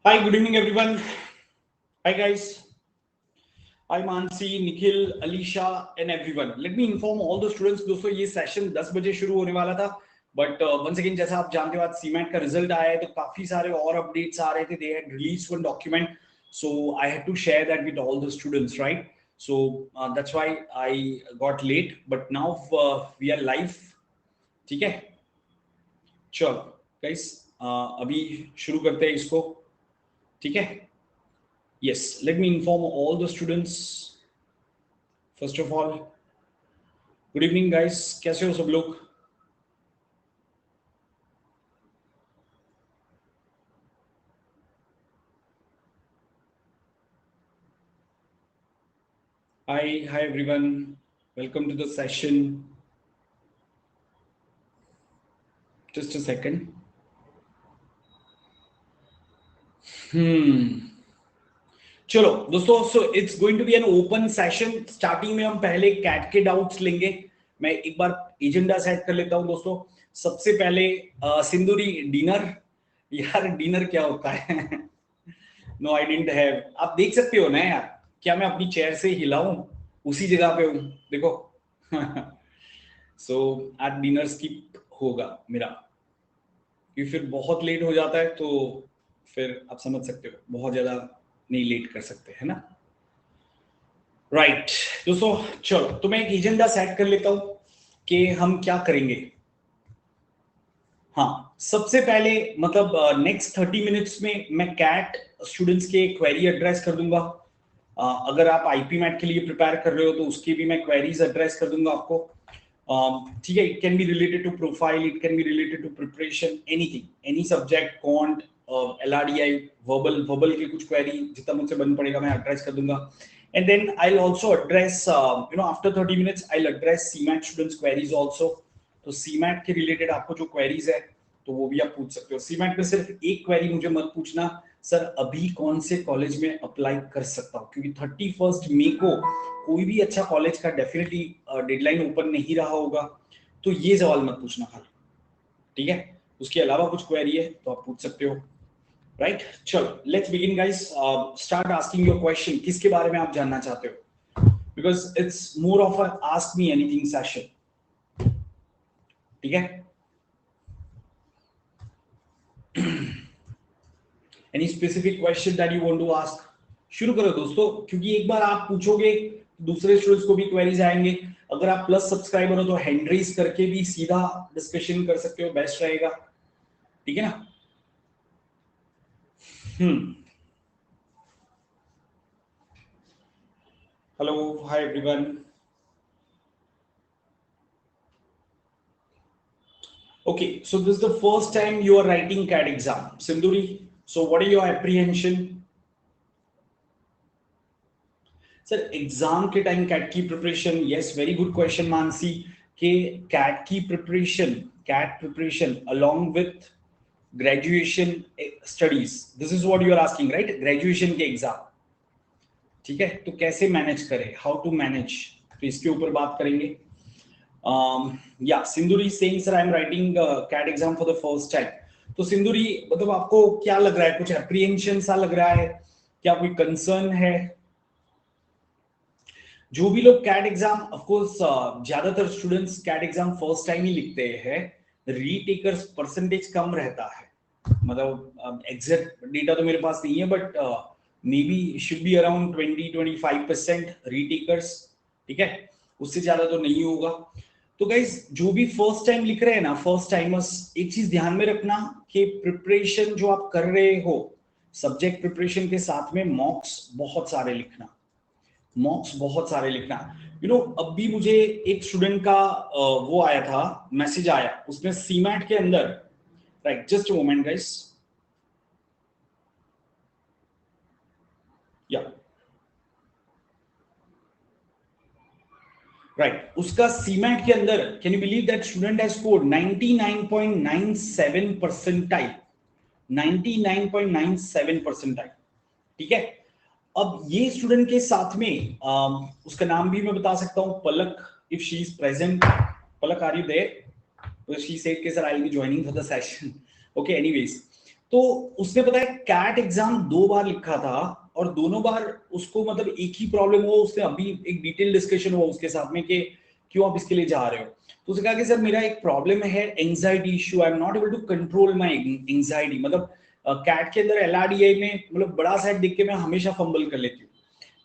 Hi, good evening, everyone. Hi, guys. Hi, Mansi, Nikhil, Alisha, and everyone. Let me inform all the students. दोस्तों ये session 10 बजे शुरू होने वाला था, बट once again जैसा आप जानते हो आज सीमेंट का रिजल्ट आया है तो काफी सारे और अपडेट्स आ रहे थे. They had released one document, so I had to share that with all the students, right? So that's why I got late, but now we are live. ठीक है, चलो guys, अभी शुरू करते हैं इसको. ठीक है. Yes, let me inform all the students. First of all, good evening, guys. कैसे हो सब लोग? Hi everyone. Welcome to the session. Just a second. चलो दोस्तों, so it's going to be an open session. Starting में हम पहले cat के डाउट्स लेंगे. मैं एक बार एजेंडा सेट कर लेता हूं दोस्तों. सबसे पहले सिंदूरी डिनर. यार डिनर क्या होता है? No I didn't have. आप देख सकते हो ना यार, क्या मैं अपनी चेयर से हिलाऊं? उसी जगह पे हूं, देखो. सो आज डिनर स्किप होगा मेरा, क्योंकि फिर बहुत लेट हो जाता है. तो फिर आप समझ सकते हो, बहुत ज्यादा नहीं लेट कर सकते, है ना? राइट दोस्तों, चलो तो मैं एक एजेंडा सेट कर लेता हूं कि हम क्या करेंगे. हाँ, सबसे पहले मतलब नेक्स्ट 30 मिनट्स में मैं कैट स्टूडेंट्स के क्वेरी एड्रेस कर दूंगा. अगर आप आईपी मैट के लिए प्रिपेयर कर रहे हो तो उसकी भी मैं क्वेरीज एड्रेस कर दूंगा आपको. ठीक है. It can be related to profile, it can be related to preparation, anything, any subject, quant, LRDI, verbal के कुछ क्वेरी जितना मुझसे बन पड़ेगा मैं एड्रेस कर दूंगा. And then I'll also address, after 30 minutes, I'll address CMAT students queries also. तो CMAT के रिलेटेड आपको जो क्वेरीज है तो वो भी आप पूछ सकते हो. CMAT में सिर्फ एक क्वेरी मुझे मत पूछना, सर अभी कौन से कॉलेज में अप्लाई कर सकता हूँ, क्योंकि 31 मई को कोई भी अच्छा कॉलेज का डेफिनेटली डेडलाइन ओपन नहीं रहा होगा. तो ये सवाल मत पूछना खाली, ठीक है? उसके अलावा कुछ क्वेरी है तो आप पूछ सकते हो. राइट, चलो let's begin guys. Start asking your question. किसके बारे में आप जानना चाहते हो? Because it's more of a ask me anything session. ठीक है. Any specific question that you want to ask? शुरू करो दोस्तों, क्योंकि एक बार आप पूछोगे दूसरे स्टूडेंट्स को भी क्वेरीज आएंगे. अगर आप प्लस सब्सक्राइबर हो तो हैंड रेज करके भी सीधा डिस्कशन कर सकते हो, बेस्ट रहेगा. ठीक है ना? Hello, hi everyone. Okay, so this is the first time you are writing CAT exam, Sindhuri. So what are your apprehension? Sir, exam के टाइम कैट की preparation, yes very good question Mansi. के CAT की preparation, CAT preparation along with graduation studies, this is what you are asking, right? Graduation के exam, ठीक है? तो कैसे manage करें, हाउ टू मैनेज, तो इसके ऊपर बात करेंगे. या Sinduri saying sir I am writing CAT exam for the first time. तो सिंदूरी मतलब आपको क्या लग रहा है? कुछ एप्रीहेंशन सा लग रहा है? क्या कोई कंसर्न है? जो भी लोग कैट एग्जाम, ऑफ कोर्स ज्यादातर students CAT exam first time ही लिखते हैं. रीटेकर्स परसेंटेज कम रहता है. मतलब एग्जैक्ट डेटा तो मेरे पास नहीं है, but may be should be around 20-25% रीटेकर्स. ठीक है, उससे ज्यादा तो नहीं होगा. तो गाइज जो भी फर्स्ट टाइम लिख रहे हैं ना, फर्स्ट टाइमर्स, एक चीज ध्यान में रखना कि प्रिपरेशन जो आप कर रहे हो, सब्जेक्ट प्रिपरेशन के साथ में मॉक्स बहुत सारे लिखना. मॉक्स बहुत सारे लिखना. अब भी मुझे एक स्टूडेंट का वो आया था, मैसेज आया, उसने सीमैट के अंदर, right just a moment guys, या राइट, उसका सीमैट के अंदर, can you believe that student has scored 99.97 percentile. 99.97 percentile. ठीक है. अब ये स्टूडेंट के साथ में उसका नाम भी मैं बता सकता हूं, Palak, if she is present. Palak, are you there? She said कि sir I will be joining for the session. Okay, anyways, तो उसने पता है कैट एग्जाम 2 बार लिखा था और दोनों बार उसको मतलब एक ही प्रॉब्लम हुआ। उसने अभी एक डिटेल डिस्कशन हुआ उसके साथ में कि क्यों आप इसके लिए जा रहे हो, तो उसने कहा कि सर मेरा एक प्रॉब्लम है anxiety issue, I am not able to control my anxiety. मतलब कैट के अंदर एलआरडीआई में मतलब बड़ा सेट देख के मैं हमेशा फंबल कर लेती हूँ,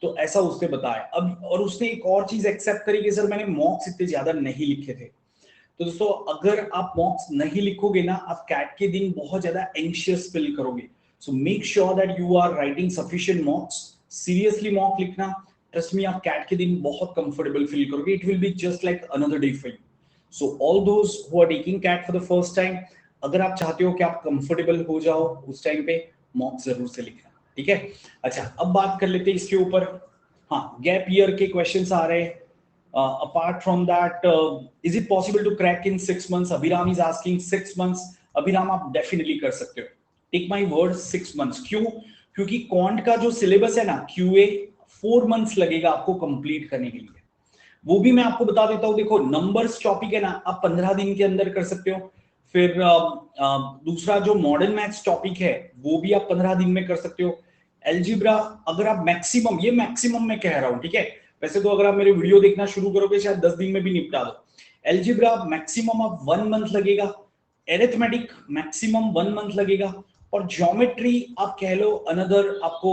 तो ऐसा उसने बताया। अब और उसने एक और चीज एक्सेप्ट करी कि सर मैंने मॉक्स इतने ज्यादा नहीं लिखे थे। तो दोस्तों अगर आप मॉक्स नहीं लिखोगे ना, आप कैट के दिन बहुत ज्यादा एंशियस फील करोगे। So make sure that you are writing sufficient mocks. Seriously mock लिखना, ट्रस्ट मी आप कैट के दिन बहुत कंफर्टेबल फील करोगे। It will be just like another day for you. So all those who are taking CAT for the first time, अगर आप चाहते हो कि आप कंफर्टेबल हो जाओ उस टाइम पे, मॉक जरूर से लिखना, ठीक है। अच्छा अब बात कर लेते हैं इसके ऊपर। हाँ, गैप ईयर के क्वेश्चंस आ रहे हैं। Apart from that, is it possible to crack in 6 months? Abhiram is asking 6 months. Abhiram आप definitely कर सकते हो। Take my word 6 months। क्यों? क्योंकि क्वांट का जो सिलेबस है ना QA 4 months लगेगा आपको कंप्लीट करने के लिए। वो भी मैं आपको बता देता हूँ। देखो नंबर्स टॉपिक है ना, आप 15 दिन के अंदर कर सकते हो। फिर दूसरा जो मॉडर्न मैथ्स टॉपिक है वो भी आप 15 दिन में कर सकते हो। एलजीब्रा अगर आप मैक्सिमम, ये मैक्सिमम मैं कह रहा हूँ, ठीक है, वैसे तो अगर आप मेरे वीडियो देखना शुरू करोगे शायद 10 दिन में भी निपटा दो। एलजीब्रा मैक्सिमम आप 1 मंथ लगेगा, एरिथमेटिक मैक्सिमम 1 मंथ लगेगा, और ज्योमेट्री आप कह लो अनदर आपको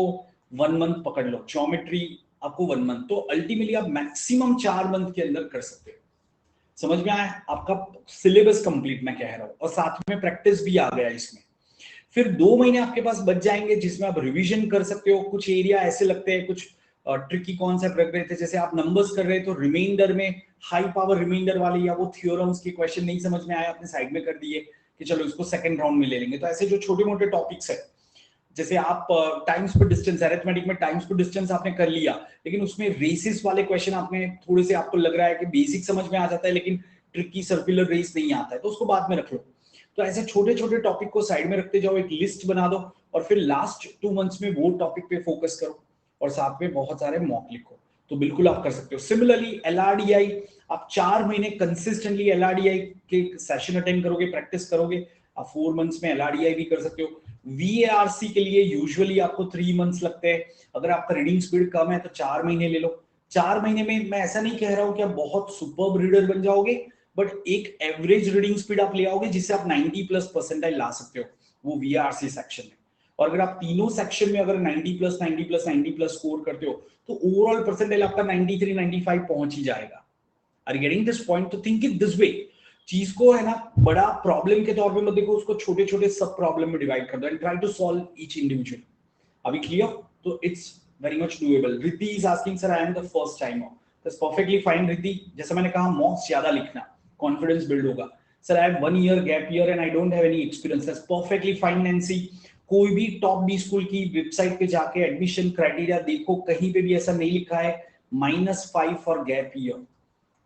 1 मंथ पकड़ लो, ज्योमेट्री आपको 1 मंथ। तो अल्टीमेटली आप मैक्सिमम 4 मंथ के अंदर कर सकते हो। समझ में आया? आपका सिलेबस कंप्लीट मैं कह रहा हूं, और साथ में प्रैक्टिस भी आ गया इसमें। फिर 2 महीने आपके पास बच जाएंगे जिसमें आप रिवीजन कर सकते हो। कुछ एरिया ऐसे लगते हैं, कुछ ट्रिकी कॉन्सेप्ट लग रहे थे, जैसे आप नंबर्स कर रहे थे तो रिमाइंडर में हाई पावर रिमाइंडर वाले या वो थ्योरम्स के क्वेश्चन नहीं समझ में आया, आपने साइड में कर दिए कि चलो इसको सेकंड राउंड में ले लेंगे। तो ऐसे जो छोटे मोटे टॉपिक्स है, जैसे आप टाइम्स पर डिस्टेंस, अरिथमेटिक में टाइम्स पर डिस्टेंस आपने कर लिया, लेकिन उसमें रेसिस वाले क्वेश्चन आपने थोड़े से, आपको लग रहा है कि बेसिक समझ में आ जाता है लेकिन ट्रिकी सर्कुलर रेस नहीं आता है, तो उसको बाद में रख लो। तो ऐसे छोटे छोटे टॉपिक को साइड में रखते जाओ, एक लिस्ट बना दो, और फिर लास्ट 2 मंथ्स में वो टॉपिक पे फोकस करो, और साथ में बहुत सारे मॉक लिखो। तो बिल्कुल आप कर सकते हो। सिमिलरली एलआरडीआई, आप 4 महीने कंसिस्टेंटली एलआरडीआई के सेशन अटेंड करोगे, प्रैक्टिस करोगे, आप 4 मंथ्स में एलआरडीआई भी कर सकते हो। वीएआरसी के लिए यूजुअली आपको 3 मंथ्स लगते हैं। अगर आपका रीडिंग स्पीड कम है तो 4 महीने ले लो। 4 महीने में मैं ऐसा नहीं कह रहा हूं कि आप बहुत सुपर्ब रीडर बन जाओगे, बट एक एवरेज रीडिंग स्पीड आप ले आओगे जिससे आप 90 प्लस परसेंटाइल ला सकते हो वो वीआरसी सेक्शन में। और अगर आप तीनों सेक्शन में अगर 90 प्लस 90 प्लस 90 प्लस स्कोर करते हो तो ओवरऑल परसेंटाइल आपका 93 95 पहुंच ही जाएगा। Are getting this point? तो थिंक इट दिस वे। चीज को है ना बड़ा प्रॉब्लम के तौर पे मत देखो, उसको छोटे छोटे सब प्रॉब्लम में डिवाइड कर दो and try to solve each individual. अभी क्लियर? तो it's very much doable. Riddhi is asking sir I am the first timer. That's perfectly fine Riddhi. जैसे मैंने कहा मॉक्स ज्यादा लिखना, कॉन्फिडेंस बिल्ड होगा। Sir I have 1 year gap year and I don't have any experience. That's perfectly fine Nancy. कोई भी top B school की website पे जाके एडमिशन क्राइटेरिया देखो, कहीं पे भी ऐसा नहीं लिखा है -5 फॉर गैप ईयर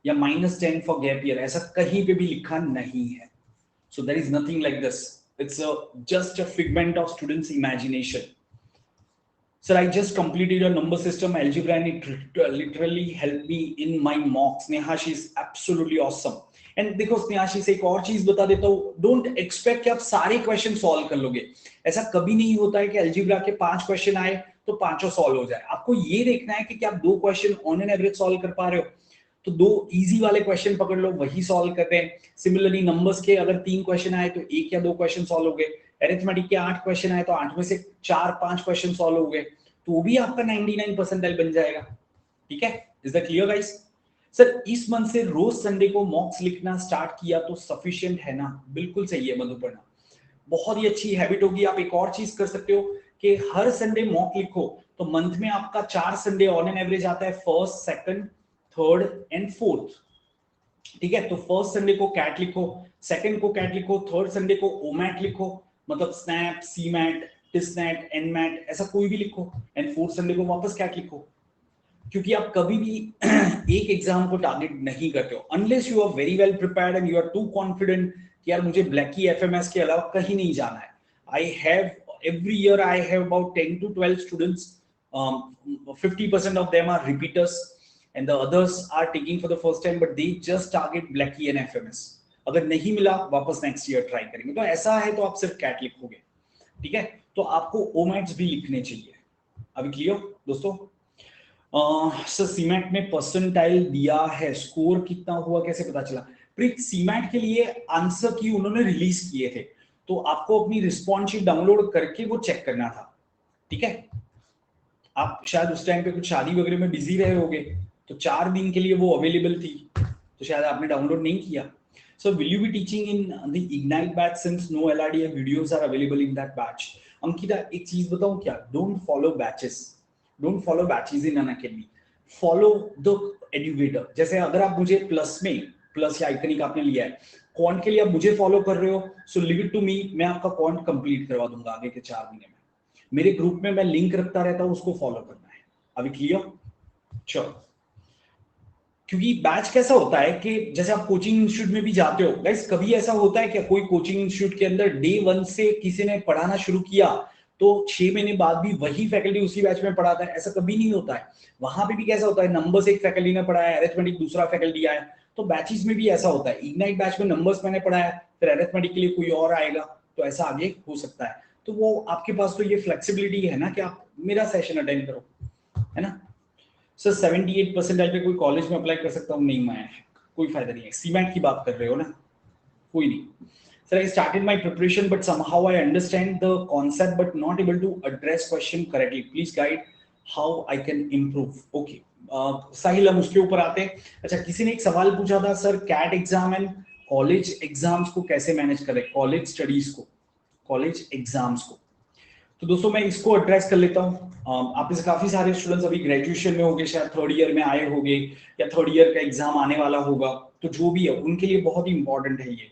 या -10 फॉर गैप ईयर, ऐसा कहीं पे भी लिखा नहीं है। So there is nothing like this. It's just a figment of students imagination. Sir, I just completed a number system algebra and it literally helped me in my mocks. Snehashi is absolutely awesome. And देखो स्नेहाशी से एक और चीज बता देता हूँ, don't expect कि आप सारे क्वेश्चन सॉल्व कर लोगे। ऐसा कभी नहीं होता है कि अलजेब्रा के 5 क्वेश्चन आए तो पांचों सॉल्व हो जाए। आपको ये देखना है कि आप 2 question on an average solve कर पा रहे हो, तो 2 इजी वाले क्वेश्चन पकड़ लो, वही सॉल्व करते हैं। सिमिलरली नंबर्स के अगर 3 क्वेश्चन आए तो 1 या 2 क्वेश्चन सॉल्व हो गए। अरिथमेटिक के 8 क्वेश्चन आए तो 8 में से 4-5 क्वेश्चन सॉल्व हो गए, तो वो भी आपका 99 परसेंटाइल बन जाएगा। ठीक है? Is that clear guys? Sir इस मंथ से रोज संडे को मॉक्स लिखना स्टार्ट किया तो सफिशिएंट है ना? बिल्कुल सही है मधुपर्णा, बहुत ही अच्छी हैबिट होगी। आप एक और चीज कर सकते हो कि हर संडे मॉक लिखो, तो मंथ में आपका 4 संडे ऑन एन एवरेज आता है, first, second, third and fourth. ठीक है? तो फर्स्ट संडे को कैट लिखो, सेकंड को कैट लिखो, थर्ड संडे को ओमैट लिखो, मतलब स्नैप, सी मैट, टिसनैट, एनमैट, ऐसा कोई भी लिखो, एंड फोर्थ संडे को वापस कैट लिखो। क्योंकि आप कभी भी एक एग्जाम को टारगेट नहीं करते हो unless you are very well prepared and you are too confident कि यार मुझे ब्लैकी एफएमएस के अलावा कहीं नहीं जाना है। I have every year I have about 10 to 12 students, 50% of them are repeaters and the others are taking for the first time but they just target blackie and fms। अगर नहीं मिला वापस नेक्स्ट ईयर ट्राई करेंगे। तो ऐसा है तो आप सिर्फ कैट लिखोगे। ठीक है, तो आपको ओमैट्स भी लिखने चाहिए। अभी क्लियर दोस्तों? सर सीमैट में परसेंटाइल दिया है, स्कोर कितना हुआ कैसे पता चला? प्रीत, सीमैट के लिए आंसर की उन्होंने रिलीज किए थे, तो आपको अपनी रिस्पॉन्स शीट डाउनलोड करके वो चेक करना था, ठीक है? आप शायद उस टाइम पे कुछ शादी वगैरह में बिजी रहे होगे, तो 4 दिन के लिए वो अवेलेबल थी, तो शायद आपने डाउनलोड नहीं किया। So will you be teaching in the ignite batch since no LRD videos are available in that batch? Ankita, एक चीज बताऊं क्या, don't follow batches, don't follow batches in Unacademy, follow the educator. जैसे अगर आप मुझे प्लस में, plus या आइकनिक आपने लिया है, क्वांट के लिए आप मुझे फॉलो कर रहे हो, so live it to me, मैं आपका क्वांट कंप्लीट करवा दूंगा आगे के 4 महीने में। मेरे ग्रुप में मैं लिंक रखता रहता हूं, उसको फॉलो करना है। अभी क्लियर? चलो, क्योंकि बैच कैसा होता है कि जैसे आप कोचिंग इंस्टीट्यूट में भी जाते हो गाइस, कभी ऐसा होता है कि कोई कोचिंग इंस्टीट्यूट के अंदर डे 1 से किसी ने पढ़ाना शुरू किया तो 6 महीने बाद भी वही फैकल्टी उसी बैच में पढ़ाता है? ऐसा कभी नहीं होता है। वहां पे भी कैसा होता है, नंबर्स एक फैकल्टी ने पढ़ाया, अरिथमेटिक दूसरा फैकल्टी आया, तो बैचेस में भी ऐसा होता है। इग्नाइट बैच में नंबर्स मैंने पढ़ाया, फिर अरिथमेटिक के लिए कोई और आएगा, तो ऐसा आगे हो सकता है। तो वो आपके पास तो ये फ्लेक्सिबिलिटी है ना कि आप मेरा सेशन अटेंड करो, है ना? सर 78% पे कोई कॉलेज में अप्लाई कर सकता हूँ? नहीं, मैं कोई फायदा नहीं है। सीमेंट की बात कर रहे हो ना, कोई नहीं। Sir I started my preparation but somehow I understand the concept but not able to address question correctly, please guide how I can improve. Okay Sahil, हम उसके ऊपर आते हैं। अच्छा, किसी ने एक सवाल पूछा था sir, CAT exam and college exams को कैसे मैनेज करें, कॉलेज स्टडीज को, कॉलेज एग्जाम्स को। तो दोस्तों मैं इसको एड्रेस कर लेता हूँ। आप में से काफी सारे स्टूडेंट्स अभी ग्रेजुएशन में होंगे, शायद 3rd ईयर में आए होंगे, या 3rd ईयर का एग्जाम आने वाला होगा, तो जो भी है उनके लिए बहुत ही इंपॉर्टेंट है ये।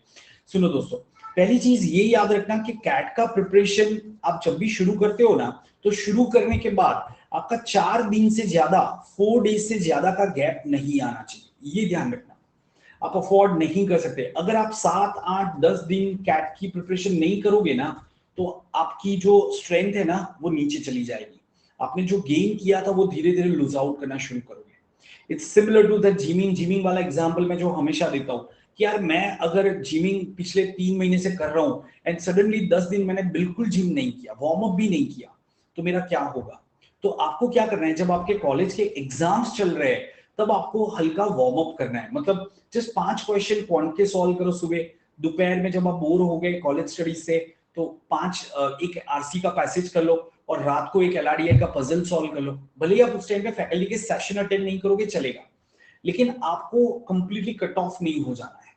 सुनो दोस्तों, पहली चीज ये याद रखना कि कैट का प्रिपरेशन आप जब भी शुरू करते हो ना, तो शुरू करने के बाद आपका 4 दिन से ज्यादा, 4 डेज से ज्यादा का गैप नहीं आना चाहिए, ये ध्यान रखना। आप अफोर्ड नहीं कर सकते। अगर आप 7, 8, 10 दिन कैट की प्रिपरेशन नहीं करोगे ना, तो आपकी जो स्ट्रेंथ है ना वो नीचे चली जाएगी। आपने जो गेन किया था वो धीरे धीरे लूज आउट करना शुरू करोगे। It's similar to the gymming, gymming वाला एग्जांपल मैं जो हमेशा देता हूँ कि यार मैं अगर जिमिंग पिछले 3 महीने से कर रहा हूँ एंड सडनली 10 दिन मैंने बिल्कुल जिम नहीं किया, वार्म अप भी नहीं किया, तो मेरा क्या होगा? तो आपको क्या करना है, जब आपके कॉलेज के एग्जाम्स चल रहे हैं तब आपको हल्का वार्म अप करना है। मतलब जस्ट 5 क्वेश्चन क्वांट के सॉल्व करो सुबह, दोपहर में जब आप बोर हो गए कॉलेज स्टडीज से तो 5 एक आरसी का पैसेज कर लो, और रात को एक एलआरडीआई का पजल सॉल्व कर लो। भले ही आप उस टाइम पे फैकल्टी के सेशन अटेंड नहीं करोगे चलेगा, लेकिन आपको कंप्लीटली कट ऑफ नहीं हो जाना है।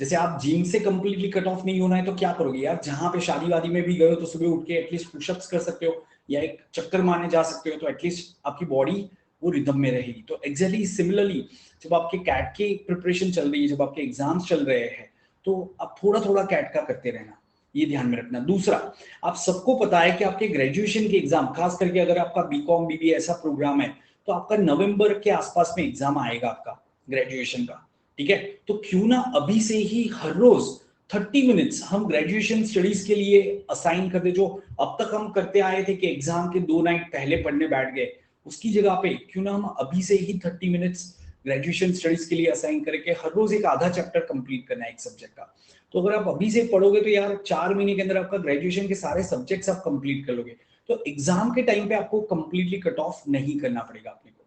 जैसे आप जिम से कंप्लीटली कट ऑफ नहीं होना है तो क्या करोगे यार, जहां पे शादी वादी में भी गए हो तो सुबह उठ के एटलीस्ट पुशअप्स कर सकते हो या एक चक्कर मारने जा सकते हो, तो एटलीस्ट आपकी बॉडी वो रिदम में रहेगी। तो एग्जैक्टली सिमिलरली जब आपके कैट की प्रिपरेशन चल रही है, जब आपके एग्जाम्स चल रहे हैं, तो आप थोड़ा थोड़ा कैट का करते रहना, ये ध्यान में रखना। दूसरा, आप सबको पता है कि आपके ग्रेजुएशन के एग्जाम, खास करके अगर आपका बीकॉम बीबीए ऐसा प्रोग्राम है, तो आपका नवंबर के आसपास में एग्जाम आएगा आपका ग्रेजुएशन का, ठीक है? तो क्यों ना अभी से ही हर रोज 30 मिनट्स हम ग्रेजुएशन स्टडीज के लिए असाइन कर दे। जो अब तक हम करते आए थे कि एग्जाम के 2 नाइट पहले पढ़ने बैठ गए, उसकी जगह पे क्यों ना हम अभी से ही 30 मिनट्स ग्रेजुएशन स्टडीज के लिए असाइन करके हर रोज एक आधा चैप्टर कंप्लीट करना है एक सब्जेक्ट का। तो अगर आप अभी से पढ़ोगे तो यार 4 महीने के अंदर आपका ग्रेजुएशन के सारे सब्जेक्ट्स आप कंप्लीट कर लोगे, तो एग्जाम के टाइम पे आपको कंप्लीटली कट ऑफ नहीं करना पड़ेगा अपने को।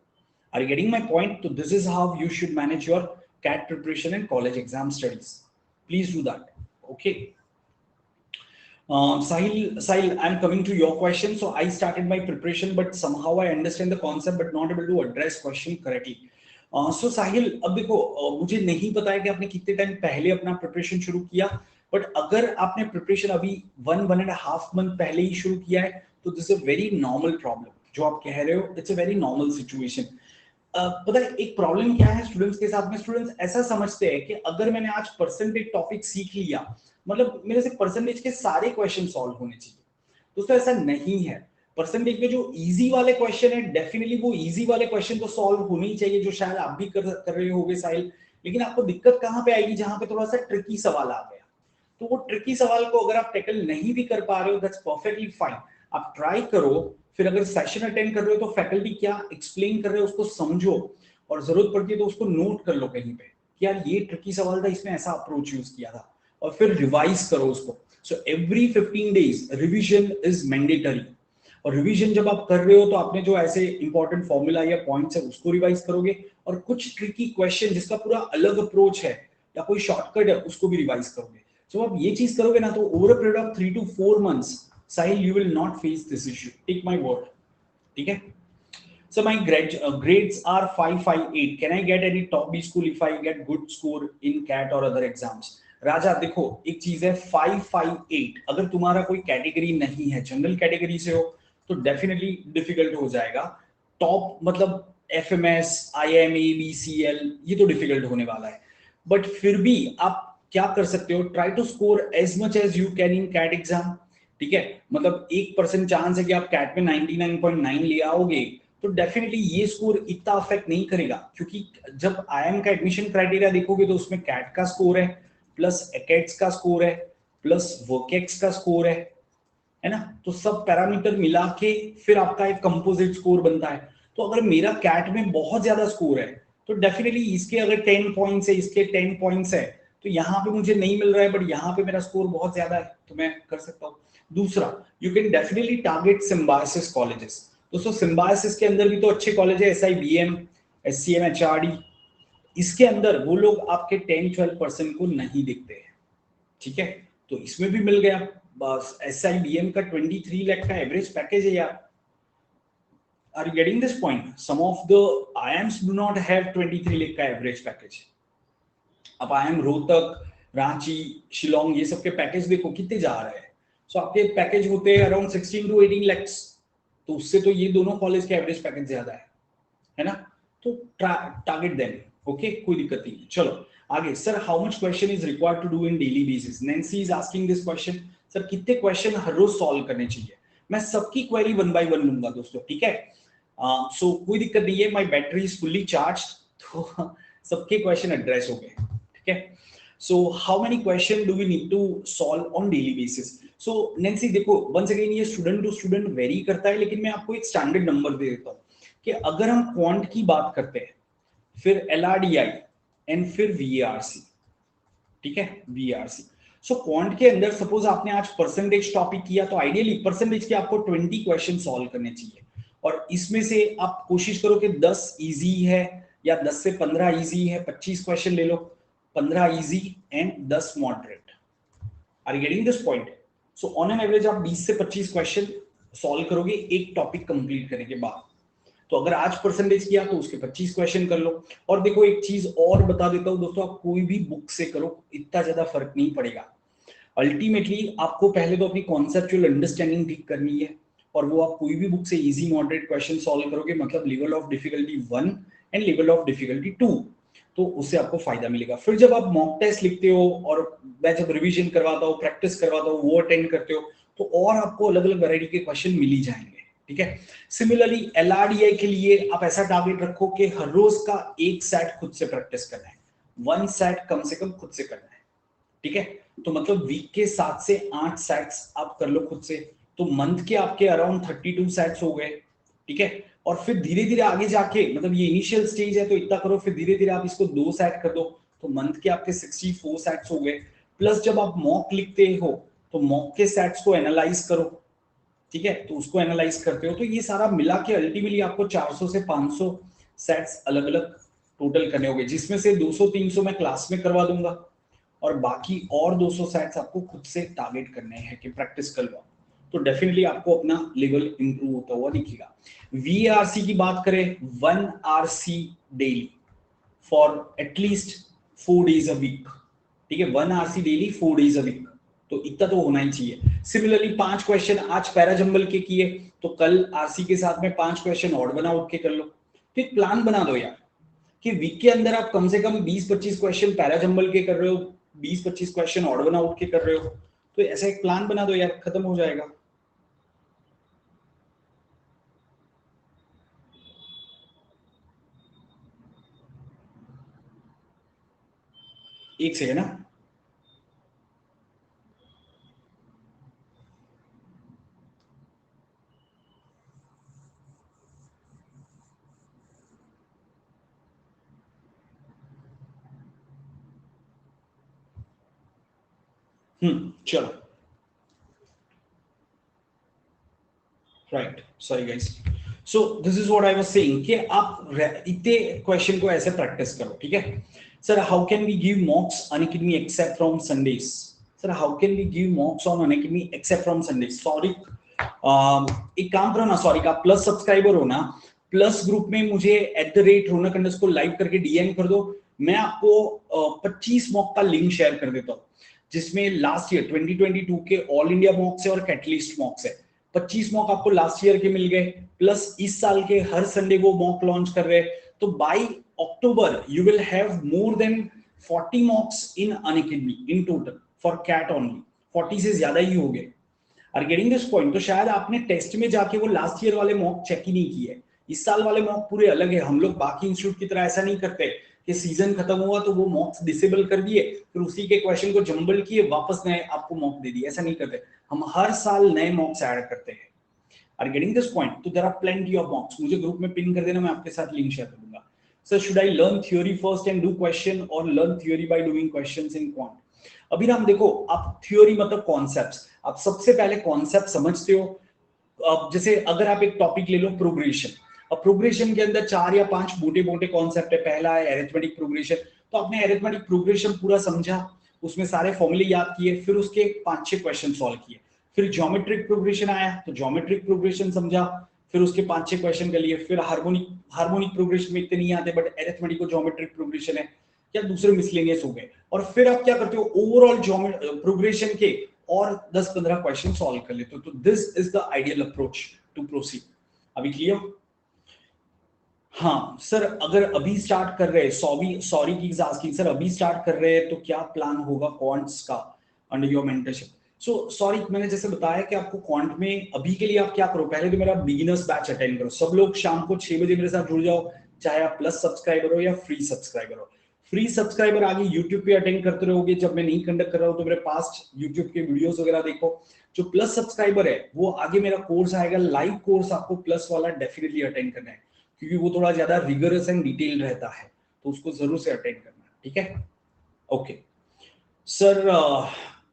Are you getting my point? तो this is how you should manage your CAT preparation and college exam studies. Please do that. Okay. Sahil, I'm coming to your question. So I started my preparation, but somehow I understand the concept, but not able to address question correctly. So Sahil, अब देखो मुझे नहीं पता है कि आपने कितने time पहले अपना प्रिपरेशन शुरू किया, बट अगर आपने प्रिपरेशन अभी 1.5 मंथ पहले ही शुरू किया है तो this is a very normal problem जो आप कह रहे हो। It's a very normal situation. पता है एक प्रॉब्लम क्या है स्टूडेंट्स के साथ में, स्टूडेंट्स ऐसा समझते हैं कि अगर मैंने आज परसेंटेज टॉपिक सीख लिया मतलब मेरे से परसेंटेज के सारे क्वेश्चन सॉल्व होने चाहिए। दोस्तों ऐसा नहीं है। परसेंटेज में जो इजी वाले क्वेश्चन है डेफिनेटली वो इजी वाले क्वेश्चन तो सॉल्व होने ही चाहिए, जो शायद आप भी कर रहे होगे साहिल। लेकिन आपको दिक्कत कहां पे आएगी, जहां पे थोड़ा सा ट्रिकी सवाल आ गया। तो वो ट्रिकी सवाल को अगर आप टैकल नहीं भी कर पा रहे हो दैट्स परफेक्टली फाइन। आप ट्राई करो, फिर अगर सेशन अटेंड कर रहे हो तो फैकल्टी क्या एक्सप्लेन कर रहे हो उसको समझो, और जरूरत पड़ती है तो उसको नोट कर लो कहीं पे कि यार ये ट्रिकी सवाल था, इसमें ऐसा अप्रोच यूज किया था। और फिर रिवाइज करो उसको। So every 15 days revision is mandatory. और रिवीजन जब आप कर रहे हो तो आपने जो ऐसे इंपॉर्टेंट फॉर्मूला या पॉइंट्स है उसको रिवाइज करोगे, और कुछ ट्रिकी क्वेश्चन जिसका पूरा अलग अप्रोच है या कोई शॉर्टकट है उसको भी रिवाइज करोगे। सो आप ये चीज करोगे ना तो over a period of 3 to 4 months Sahil you will not face this issue, take my word. ठीक है। So my grades are 558. Can I get any top B school if I get good score in CAT or other exams? राजा देखो एक चीज है 558, अगर तुम्हारा कोई category नहीं है, जनरल कैटेगरी से हो तो डेफिनेटली डिफिकल्ट हो जाएगा। टॉप मतलब FMS, IMA, BCL ये तो डिफिकल्ट होने वाला है, बट फिर भी आप क्या कर सकते हो, try to score as much as you can in CAT exam. ठीक है, मतलब 1% चांस है कि आप कैट में 99.9 ले आओगे, तो डेफिनेटली ये स्कोर इतना अफेक्ट नहीं करेगा, क्योंकि जब IIM का एडमिशन क्राइटेरिया देखोगे तो उसमें कैट का स्कोर है, प्लस एकेट्स का स्कोर है, प्लस वर्केक्स का स्कोर है ना, तो सब पैरामीटर मिला के फिर आपका एक कंपोजिट स्कोर बनता है। तो अगर मेरा कैट में बहुत ज्यादा स्कोर है तो डेफिनेटली इसके अगर 10 पॉइंट्स है, इसके 10 पॉइंट्स है, तो यहाँ पे मुझे नहीं मिल रहा है बट यहाँ पे मेरा स्कोर बहुत ज्यादा है तो मैं कर सकता हूँ। दूसरा, you can definitely target symbiosis colleges. दोस्तों सिम्बायोसिस के अंदर भी तो अच्छे कॉलेज है, SIBM, SCM, HRD, इसके अंदर वो लोग आपके 10-12% को नहीं दिखते हैं। ठीक है, तो इसमें भी मिल गया। बस SIBM का 23 लाख का एवरेज पैकेज है यार। Are you getting this point? Some of the IIMs do not have 23 lakh का एवरेज पैकेज। अब IIM रोहतक, रांची, शिलोंग ये सब के पैकेज देखो कितने जा रहे हैं। सो आपके पैकेज होते हैं अराउंड 16 to 18 lakhs, तो उससे तो ये दोनों कॉलेज के एवरेज पैकेज ज्यादा है ना। तो टारगेट देम, ओके, कोई दिक्कत नहीं। चलो आगे। Sir how much question is required to do in daily basis? Nancy is asking this question. Sir कितने क्वेश्चन हर रोज सॉल्व करने चाहिए? मैं सबकी क्वेरी 1 by 1 लूंगा दोस्तों, ठीक है। सो कोई दिक्कत नहीं है, my battery is fully charge, तो सबके क्वेश्चन एड्रेस हो गए, ठीक है। So how many question do we need to solve on daily basis? So Nancy देखो, वंस अगेन ये स्टूडेंट टू स्टूडेंट वेरी करता है, लेकिन मैं आपको एक स्टैंडर्ड नंबर दे देता हूँ कि अगर हम क्वांट की बात करते हैं, फिर LRDI एंड फिर VARC, ठीक है, VARC। सो क्वांट के अंदर सपोज आपने आज परसेंटेज टॉपिक किया, तो आइडियली परसेंटेज के आपको 20 क्वेश्चन सॉल्व करने चाहिए, और इसमें से आप कोशिश करो कि 10 इजी है या 10 से 15 इजी है, 25 क्वेश्चन ले लो, 15 easy and 10 moderate. Are you getting this point? So on an average आप 20 से 25 क्वेश्चन सॉल्व करोगे एक टॉपिक कंप्लीट करने के बाद। तो अगर आज परसेंटेज किया तो उसके 25 क्वेश्चन कर लो। और देखो एक चीज और बता देता हूं दोस्तों, आप कोई भी बुक से करो इतना ज्यादा फर्क नहीं पड़ेगा। अल्टीमेटली आपको पहले तो अपनी कॉन्सेप्चुअल अंडरस्टैंडिंग ठीक करनी है, और वो आप कोई भी बुक से इजी मॉडरेट क्वेश्चन सॉल्व करोगे, मतलब level of difficulty 1 and level of difficulty 2, तो उससे आपको फायदा मिलेगा। फिर जब आप मॉक टेस्ट लिखते हो और मैं जब रिवीजन करवाता हूँ, प्रैक्टिस करवाता हूँ, वो अटेंड करते हो, तो और आपको अलग अलग वैरायटी के क्वेश्चन मिल ही जाएंगे, ठीक है। सिमिलरली LRDI के लिए आप ऐसा टारगेट रखो कि हर रोज का एक सेट खुद से प्रैक्टिस करना है, 1 सेट कम से कम खुद से करना है, ठीक है। तो मतलब वीक के 7 से 8 सेट्स आप कर लो खुद से, तो मंथ के आपके अराउंड 32 सेट्स हो गए, ठीक है। और फिर धीरे धीरे आगे जाके, मतलब ये इनिशियल स्टेज है तो इतना करो, फिर धीरे धीरे आप इसको 2 सेट कर दो, तो मंथ के आपके 64 सेट्स हो गए। प्लस जब आप मॉक लिखते हो तो मॉक के सेट्स को एनालाइज करो, ठीक है, तो उसको एनालाइज करते हो, तो ये सारा मिला के अल्टीमेटली आपको 400 से 500 सेट्स अलग अलग टोटल करने होंगे, जिसमें से 200-300 मैं क्लास में करवा दूंगा, और बाकी और 200 सेट्स आपको खुद से टारगेट करने हैं कि प्रैक्टिस कर लो, तो डेफिनेटली आपको अपना लेवल इंप्रूव होता हुआ दिखेगा। VARC की बात करें, 1 RC daily for at least 4 days a week, ठीक है, 1 RC daily 4 days a week, तो इतना तो होना ही चाहिए। सिमिलरली 5 क्वेश्चन आज पैराजंबल के किए, तो कल RC के साथ में 5 क्वेश्चन और बना उठ के कर लो। तो एक प्लान बना दो यार कि वीक के अंदर आप कम से कम 20-25 क्वेश्चन पैराजंबल के कर रहे हो, 20-25 क्वेश्चन और बना उठ के कर रहे हो, तो ऐसा एक प्लान बना दो यार, खत्म हो जाएगा। एक सेकेंड ना। चलो, right, sorry guys. So this is what I was saying कि आप इतने क्वेश्चन को ऐसे प्रैक्टिस करो, ठीक है। Sir, how can we give mocks Unacademy except from Sundays? Sir, how can we give mocks on Unacademy except from Sundays? Sorry, एक काम करो ना, सॉरी का प्लस सब्सक्राइबर हो ना, प्लस ग्रुप में मुझे @ronak_live करके डीएम कर दो। मैं आपको 25 मॉक का लिंक शेयर कर देता हूँ, जिसमें लास्ट ईयर 2022 के ऑल इंडिया मॉक्स है और कैटलिस्ट मॉक्स है। 25 मॉक आपको लास्ट ईयर के मिल गए, प्लस इस साल के हर संडे वो मॉक लॉन्च कर रहे हैं। तो by October you will have more than 40 mocks in Unacademy in total for CAT only. 40 से ज्यादा ही हो गए। Are getting this point? तो शायद आपने टेस्ट में जाके वो लास्ट ईयर वाले मॉक चेक ही नहीं किए। इस साल वाले मॉक पूरे अलग है। हम लोग बाकी इंस्टीट्यूट की तरह ऐसा नहीं करते कि सीजन खत्म हुआ तो वो मॉक्स डिसेबल कर दिए, फिर उसी के क्वेश्चन को जंबल किए, वापस नए आपको मॉक दे दिए। ऐसा नहीं करते, हम हर साल नए मॉक्स ऐड करते हैं। Are getting this point? तो there are plenty of mocks. मुझे ग्रुप में पिन कर देना, मैं आपके साथ लिंक शेयर कर दूंगा। Sir, should I learn theory first and do question और learn theory by doing questions in quant? अभी हम देखो, आप थ्योरी मतलब कॉन्सेप्ट्स, आप सबसे पहले कॉन्सेप्ट समझते हो। अब जैसे अगर आप एक टॉपिक ले लो प्रोग्रेशन, अब प्रोग्रेशन के अंदर 4 या 5 मोटे मोटे कॉन्सेप्ट है। पहला है एरिथमेटिक प्रोग्रेशन, तो आपने एरिथमेटिक प्रोग्रेशन पूरा समझा, उसमें सारे फॉर्मूले याद किए, फिर उसके 5-6 क्वेश्चन सॉल्व किए। फिर ज्योमेट्रिक प्रोग्रेशन आया तो ज्योमेट्रिक प्रोग्रेशन समझा, फिर उसके 5-6 क्वेश्चन कर लिए। फिर हार्मोनिक प्रोग्रेशन में इतने नहीं आते, बट एरिथमेटिक को ज्योमेट्रिक प्रोग्रेशन है, या दूसरे मिसलेनियस हो गए। और फिर आप क्या करते हो, ओवरऑल प्रोग्रेशन के और 10-15 क्वेश्चन सॉल्व कर लेते हो। तो this is the ideal approach to proceed. अभी क्लियर? हाँ सर, अगर अभी स्टार्ट कर रहे हैं, सॉरी की आस्किंग, सर अभी स्टार्ट कर रहे हैं तो क्या प्लान होगा क्वांट्स का under your mentorship? So sorry, मैंने जैसे बताया कि आपको क्वांट में अभी के लिए आप क्या करो, पहले तो मेरा बिगिनर्स बैच अटेंड करो। सब लोग शाम को 6 बजे मेरे साथ जुड़ जाओ, चाहे आप प्लस सब्सक्राइबर हो या फ्री सब्सक्राइबर हो। फ्री सब्सक्राइबर आगे यूट्यूब पे अटेंड करते रहोगे, जब मैं नहीं कंडक्ट कर रहा हूँ तो मेरे पास्ट यूट्यूब के वीडियोस वगैरह देखो। जो प्लस सब्सक्राइबर है वो आगे मेरा कोर्स आएगा, लाइव कोर्स आपको प्लस वाला डेफिनेटली अटेंड करना है, क्योंकि वो थोड़ा ज्यादा रिगरस एंड डिटेल रहता है, तो उसको जरूर से अटेंड करना, ठीक है? Okay sir,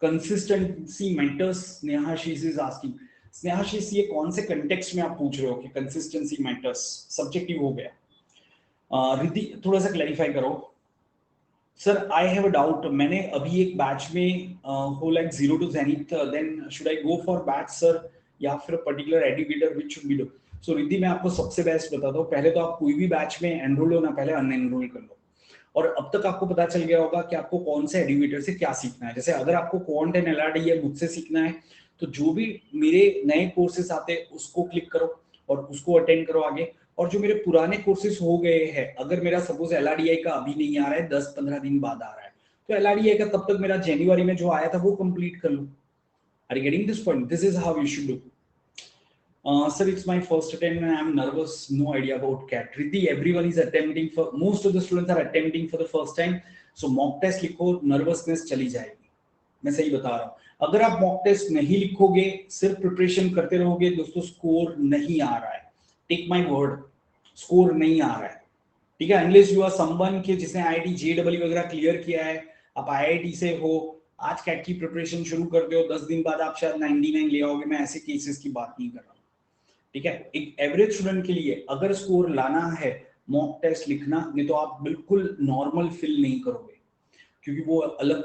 consistency mentors, Snehashish is asking. Snehashish, ये कौन से कंटेक्स्ट में आप पूछ रहे हो कि कंसिस्टेंसी मेंटर्स? सब्जेक्टिव हो गया। रिद्धि, थोड़ा सा क्लैरिफाई करो। Sir, I have a doubt. मैंने अभी एक बैच में हो like 0 to Zenith, then should I go for batch sir, या फिर particular educator which should be do? So Riddhi, मैं आपको सबसे बेस्ट बताता हूँ, पहले तो आप कोई भी बैच में एनरोल हो ना, पहले अनएनरोल कर लो। और अब तक आपको पता चल गया होगा कि आपको कौन से एजुकेटर से क्या सीखना है। जैसे अगर आपको क्वांट एंड एलआरडी है मुझसे सीखना है, तो जो भी मेरे नए कोर्सेस आते हैं उसको क्लिक करो और उसको अटेंड करो आगे। और जो मेरे पुराने कोर्सेज हो गए हैं, अगर मेरा सपोज एलआरडीआई का अभी नहीं आ रहा है, 10-15 दिन बाद आ रहा है, तो एलआरडीआई का तब तक मेरा जनवरी में जो आया था वो कंप्लीट कर लो। Are you getting this point? This is how you should do. Sir, it's my first attempt and I'm nervous. No idea about CAT. Riddhi, everyone is attempting for, most of the students are attempting for the first time. So mock test लिखो, nervousness चली जाएगी। मैं सही बता रहा हूँ। अगर आप mock test नहीं लिखोगे, सिर्फ प्रिपरेशन करते रहोगे, दोस्तों स्कोर नहीं आ रहा है। Take my word, स्कोर नहीं आ रहा है। ठीक है? Unless you are someone के जिसने IIT JEE वगैरह क्लियर किया है, आप IIT से हो, आज कैट की प्रिपरेशन शुरू करते हो, 10 दिन बाद आप शायद 99 ले आओगे। मैं ऐसे केसेस की बात नहीं कर रहा हूँ, ठीक है? एक एवरेज स्टूडेंट के लिए अगर स्कोर लाना है, मॉक टेस्ट लिखना, नहीं तो आप बिल्कुल नॉर्मल फील नहीं करोगे, क्योंकि वो अलग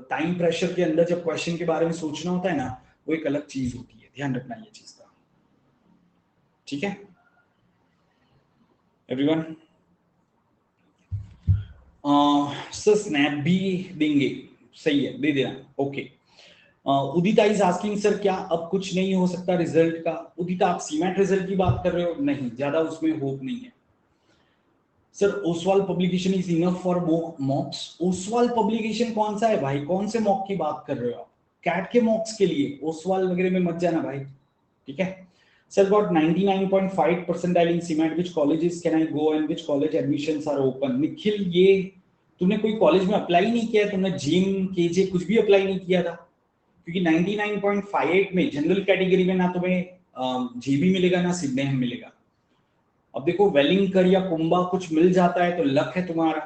टाइम प्रेशर के अंदर जब क्वेश्चन के बारे में सोचना होता है ना, वो एक अलग चीज होती है। ध्यान रखना ये चीज का, ठीक है एवरीवन? सर, स्नैप भी देंगे? सही है, दे देना। Okay. Udita is asking, sir क्या अब कुछ नहीं हो सकता रिजल्ट का? उदिता, आप सीमैट रिजल्ट की बात कर रहे हो? नहीं, ज्यादा उसमें होप नहीं है। Sir, Oswal publication is enough for मॉक्स? Oswal publication कौन सा है भाई? कौन से मॉक की बात कर रहे हो आप? कैट के मॉक्स के लिए ओसवाल वगैरह में मत जाना भाई, ठीक है? Sir, got 99.5 percentile in CMAT. Which colleges can I go and which college admissions are open? Nikhil, ये तुमने कोई कॉलेज में अप्लाई नहीं किया? तुमने जिम केजे कुछ भी अप्लाई नहीं किया था? क्योंकि 99.58 में जनरल कैटेगरी में ना तुम्हें जीबी मिलेगा ना सिडनेम मिलेगा। अब देखो, वेलिंगकर या कुंभा कुछ मिल जाता है तो लक है तुम्हारा,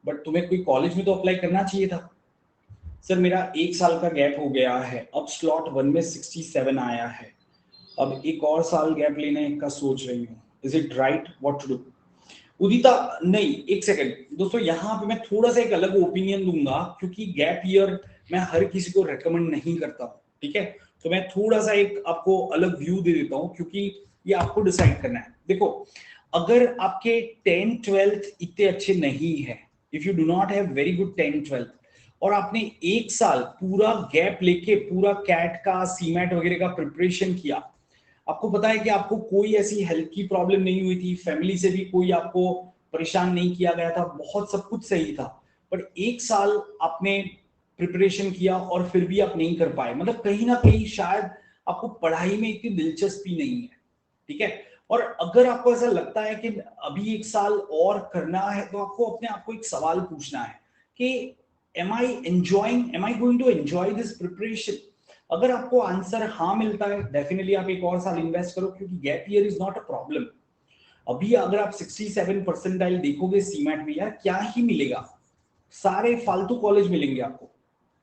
बट तुम्हें कोई कॉलेज में तो अप्लाई करना चाहिए था। सर मेरा 1 साल का गैप हो गया है, अब स्लॉट 1 में 67 आया है, अब एक और साल गैप लेने का सोच रही हूँ, is it right, what to do? Udita नहीं, एक सेकंड दोस्तों, यहाँ पे मैं थोड़ा सा एक अलग ओपिनियन दूंगा, क्योंकि गैप ईयर मैं हर किसी को रेकमेंड नहीं करता हूँ, ठीक है? तो मैं थोड़ा सा एक आपको अलग व्यू दे देता हूँ, क्योंकि ये आपको डिसाइड करना है। देखो, अगर आपके 10th-12th इतने अच्छे नहीं है, if you do not have very good 10th-12th, और आपने 1 साल पूरा गैप लेके पूरा कैट का सीमैट वगैरह का प्रिपरेशन किया, आपको पता है कि आपको कोई ऐसी हेल्थ की प्रॉब्लम नहीं हुई थी, फैमिली से भी कोई आपको परेशान नहीं किया गया था, बहुत सब कुछ सही था, पर 1 साल आपने प्रिपरेशन किया और फिर भी आप नहीं कर पाए, मतलब कहीं ना कहीं शायद आपको पढ़ाई में इतनी दिलचस्पी नहीं है, ठीक है? और अगर आपको ऐसा लगता है कि अभी 1 साल और करना है, तो आपको अपने आप को एक सवाल पूछना है कि am I going to enjoy this preparation? अगर आपको आंसर हाँ मिलता है, डेफिनेटली आप एक और साल इन्वेस्ट करो, क्योंकि gap year is not a problem. अभी अगर आप 67 परसेंटाइल देखोगे सीमैट में, यार क्या ही मिलेगा, सारे फालतू कॉलेज मिलेंगे आपको,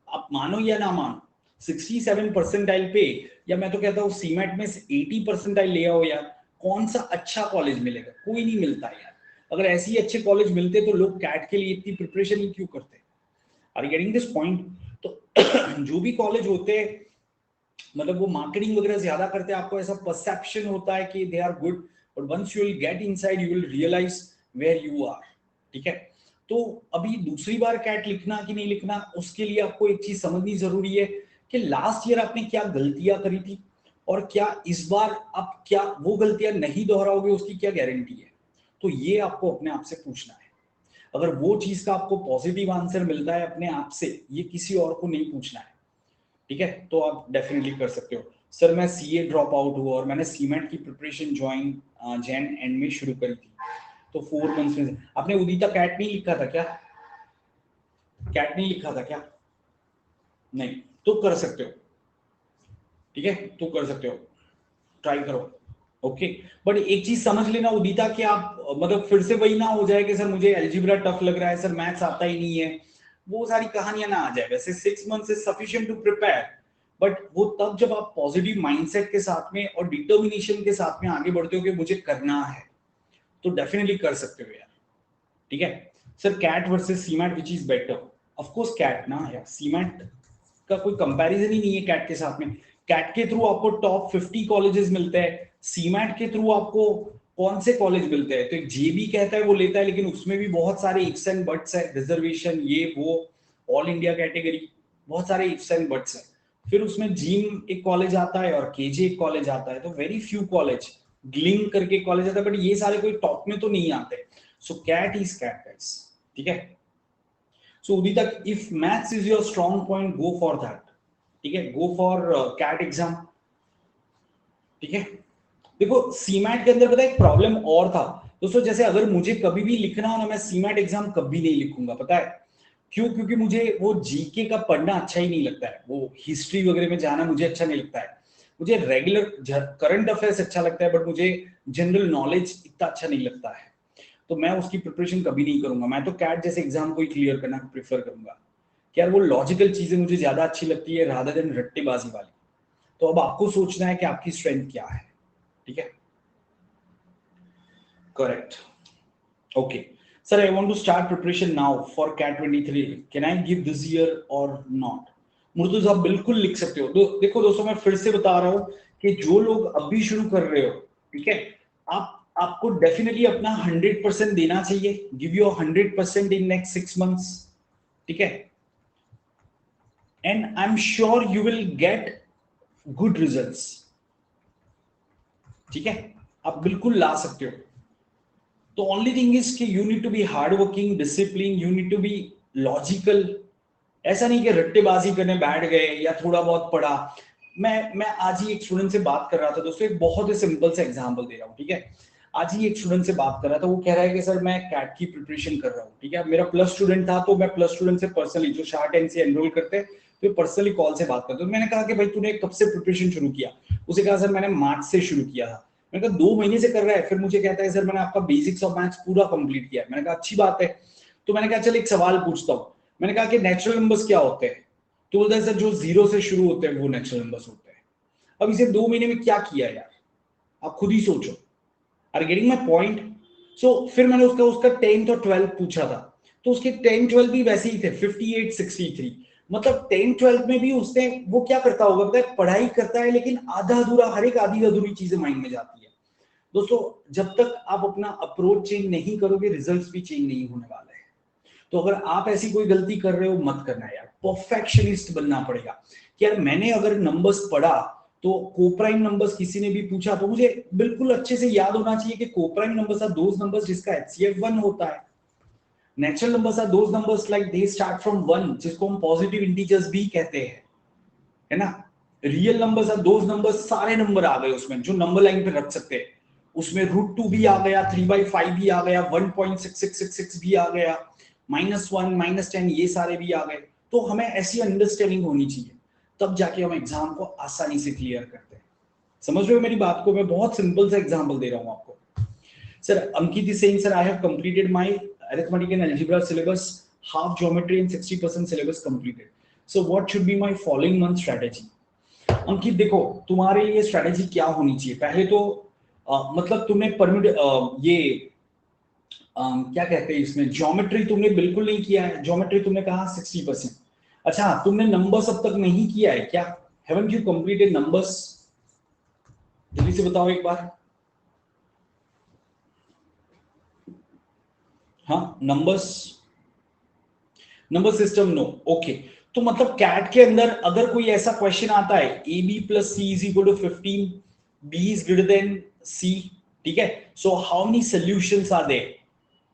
आप मानो या ना मानो। 67 परसेंटाइल पे, या मैं तो कहता हूँ सीमैट में 80 परसेंटाइल ले आओ यार, कौन सा अच्छा कॉलेज मिलेगा? कोई नहीं मिलता यार। अगर ऐसे ही अच्छे कॉलेज मिलते तो लोग कैट के लिए इतनी प्रिपरेशन ही क्यों करते? Are you getting this point? तो जो भी कॉलेज होते हैं, मतलब वो मार्केटिंग वगैरह ज्यादा करते हैं, आपको ऐसा परसेप्शन होता है कि they are good, but once you will get inside you will realise where you are, ठीक है? तो अभी दूसरी बार कैट लिखना कि नहीं लिखना, उसके लिए आपको एक चीज समझनी जरूरी है कि लास्ट ईयर आपने क्या गलतियां करी थी, और क्या इस बार आप क्या वो गलतियां नहीं दोहराओगे, उसकी क्या गारंटी है? तो ये आपको अपने आप से पूछना है। अगर वो चीज का आपको पॉजिटिव आंसर मिलता है अपने आप से, ये किसी और को नहीं पूछना है, ठीक है? तो आप डेफिनेटली कर सकते हो। सर मैं सीए ड्रॉप आउट हुआ और मैंने सीमेंट की प्रिपरेशन ज्वाइन जैन एंड में शुरू करी थी, तो 4 मंथ्स में। आपने उदिता कैट नहीं लिखा था क्या? कैट नहीं लिखा था क्या? नहीं, तो कर सकते हो, ठीक है? तो कर सकते हो, ट्राई करो, ओके? बट एक चीज समझ लेना उदिता कि आप मतलब फिर से वही ना हो जाए कि सर मुझे अलजेब्रा टफ लग रहा है, सर मैथ्स आता ही नहीं है, वो सारी कहानियां ना आ जाए। वैसे 6 months is sufficient to prepare, but वो तब जब आप पॉजिटिव माइंडसेट के साथ में और डिटर्मिनेशन के साथ में आगे बढ़ते हो कि मुझे करना है, तो डेफिनेटली कर सकते हो यार, ठीक है? Sir CAT versus CMAT which is better? Of course CAT ना यार, सीमैट का कोई कंपैरिजन ही नहीं है कैट के साथ में। कैट के थ्रू आपको टॉप 50 कॉलेजेस मिलते हैं, सीमैट के थ्रू आपको कौन से कॉलेज मिलते हैं? तो एक जेबी कहता है वो लेता है, लेकिन उसमें भी बहुत सारे इफ्स एंड बट्स है, रिजर्वेशन ये वो, ऑल इंडिया कैटेगरी, बहुत सारे इफ्स एंड बट्स है। फिर उसमें जीम एक कॉलेज आता है और केजे एक कॉलेज आता है, तो वेरी फ्यू कॉलेज, ग्लिंग करके कॉलेज आता है, बट ये सारे कोई टॉप में तो नहीं आते। So CAT is CAT guys, ठीक है? So Udita, if maths is your strong point, go for that, ठीक है? गो फॉर कैट एग्जाम, ठीक है? देखो सीमैट के अंदर पता है एक प्रॉब्लम और था दोस्तों, जैसे अगर मुझे कभी भी लिखना हो ना, मैं सीमैट एग्जाम कभी नहीं लिखूंगा, पता है क्यों? क्योंकि मुझे वो जीके का पढ़ना अच्छा ही नहीं लगता है, वो हिस्ट्री वगैरह में जाना मुझे अच्छा नहीं लगता है। मुझे रेगुलर करंट अफेयर्स अच्छा लगता है, बट मुझे जनरल नॉलेज इतना अच्छा नहीं लगता है, तो मैं उसकी प्रिपरेशन कभी नहीं करूंगा। मैं तो कैट जैसे एग्जाम को ही क्लियर करना प्रेफर करूंगा, कि यार वो लॉजिकल चीजें मुझे ज्यादा अच्छी लगती है रादर देन रट्टेबाजी वाली। तो अब आपको सोचना है कि आपकी स्ट्रेंथ क्या है, ठीक है? Correct, okay. Sir I want to start preparation now for CAT 23, can I give this year और नॉट? मुर्तुज आप बिल्कुल लिख सकते हो। देखो दोस्तों, मैं फिर से बता रहा हूं कि जो लोग अभी शुरू कर रहे हो, ठीक है, आपको डेफिनेटली अपना 100% देना चाहिए, give your 100% in next 6 months, ठीक है? And I am sure you will get good results, ठीक है? आप बिल्कुल ला सकते हो। तो ओनली थिंग इज कि you need to be hard working, discipline, you need to be logical. ऐसा नहीं कि रट्टेबाजी करने बैठ गए या थोड़ा बहुत पढ़ा। मैं आज ही एक स्टूडेंट से बात कर रहा था दोस्तों, एक बहुत ही सिंपल से एग्जांपल दे रहा हूँ, ठीक है? आज ही एक स्टूडेंट से बात कर रहा था, वो कह रहा है कि सर मैं कैट की प्रिपरेशन कर रहा हूँ, ठीक है? मेरा प्लस स्टूडेंट था, तो मैं प्लस स्टूडेंट से पर्सनली, जो शार्ट एंड से एनरोल करते हैं, तो पर्सनली कॉल से बात करते। तो मैंने कहा कि भाई तूने कब से प्रिपरेशन शुरू किया? उसे कहा सर मैंने मार्च से शुरू किया था। मैंने कहा 2 महीने से कर रहा है? फिर मुझे कहता है सर मैंने आपका बेसिक्स ऑफ मैथ्स पूरा कंप्लीट किया है। मैंने कहा अच्छी बात है। तो मैंने कहा चल एक सवाल पूछता हूँ। मैंने कहा कि नेचुरल नंबर्स क्या होते हैं? तो बोलता है सर जो 0 से शुरू होते हैं वो नेचुरल नंबर्स होते हैं। अब इसे 2 महीने में क्या किया यार, आप खुद ही सोचो। Are getting my point? So फिर मैंने उसका 10th और 12th पूछा था, तो उसके 10 12 भी वैसे ही थे 58 63। मतलब 10 12 में भी उसने वो क्या करता होगा पता है, पढ़ाई करता है लेकिन आधा अधूरा, हर एक आधी अधूरी चीजें माइंड में जाती है। दोस्तों जब तक आप अपना अप्रोच चेंज नहीं करोगे रिजल्ट्स भी चेंज नहीं होने वाले हैं। तो अगर आप ऐसी कोई गलती कर रहे हो मत करना यार, परफेक्शनिस्ट बनना पड़ेगा कि यार मैंने अगर नंबर्स पढ़ा तो कोप्राइम नंबर्स किसी ने भी पूछा तो मुझे बिल्कुल अच्छे से याद होना चाहिए कि coprime numbers are those numbers जिसका HCF 1 होता है। Natural numbers are those numbers like they start from 1 जिसको हम पॉजिटिव इंटीजर्स भी कहते हैं, है ना। Real numbers are those numbers, सारे नंबर आ गए उसमें जो नंबर लाइन पे रख सकते हैं। उसमें √2 भी आ गया, 3/5 भी आ गया, 1.6666 भी आ गया, -1 -10 ये सारे भी आ गए। तो हमें ऐसी अंडरस्टैंडिंग होनी चाहिए, तब जाके हम एग्जाम को आसानी से क्लियर करते हैं। समझ रहे हो मेरी बात को? मैं बहुत सिंपल सा एग्जांपल दे रहा हूं आपको। Sir Ankit is saying sir I have completed my arithmetic and algebra syllabus, half geometry and 60% syllabus completed. So what should be my following month strategy? अंकित देखो तुम्हारे लिए स्ट्रेटेजी क्या होनी चाहिए, पहले तो मतलब तुमने ये क्या कहते हैं इसमें ज्योमेट्री तुमने बिल्कुल नहीं किया है। ज्योमेट्री तुमने कहा 60%। अच्छा तुमने नंबर्स अब तक नहीं किया है क्या? Haven't you completed numbers? जल्दी से बताओ एक बार। हाँ numbers, number system no, okay. तो मतलब कैट के अंदर अगर कोई ऐसा क्वेश्चन आता है AB + C = 15, B is greater than C, ठीक है, so how many solutions are there,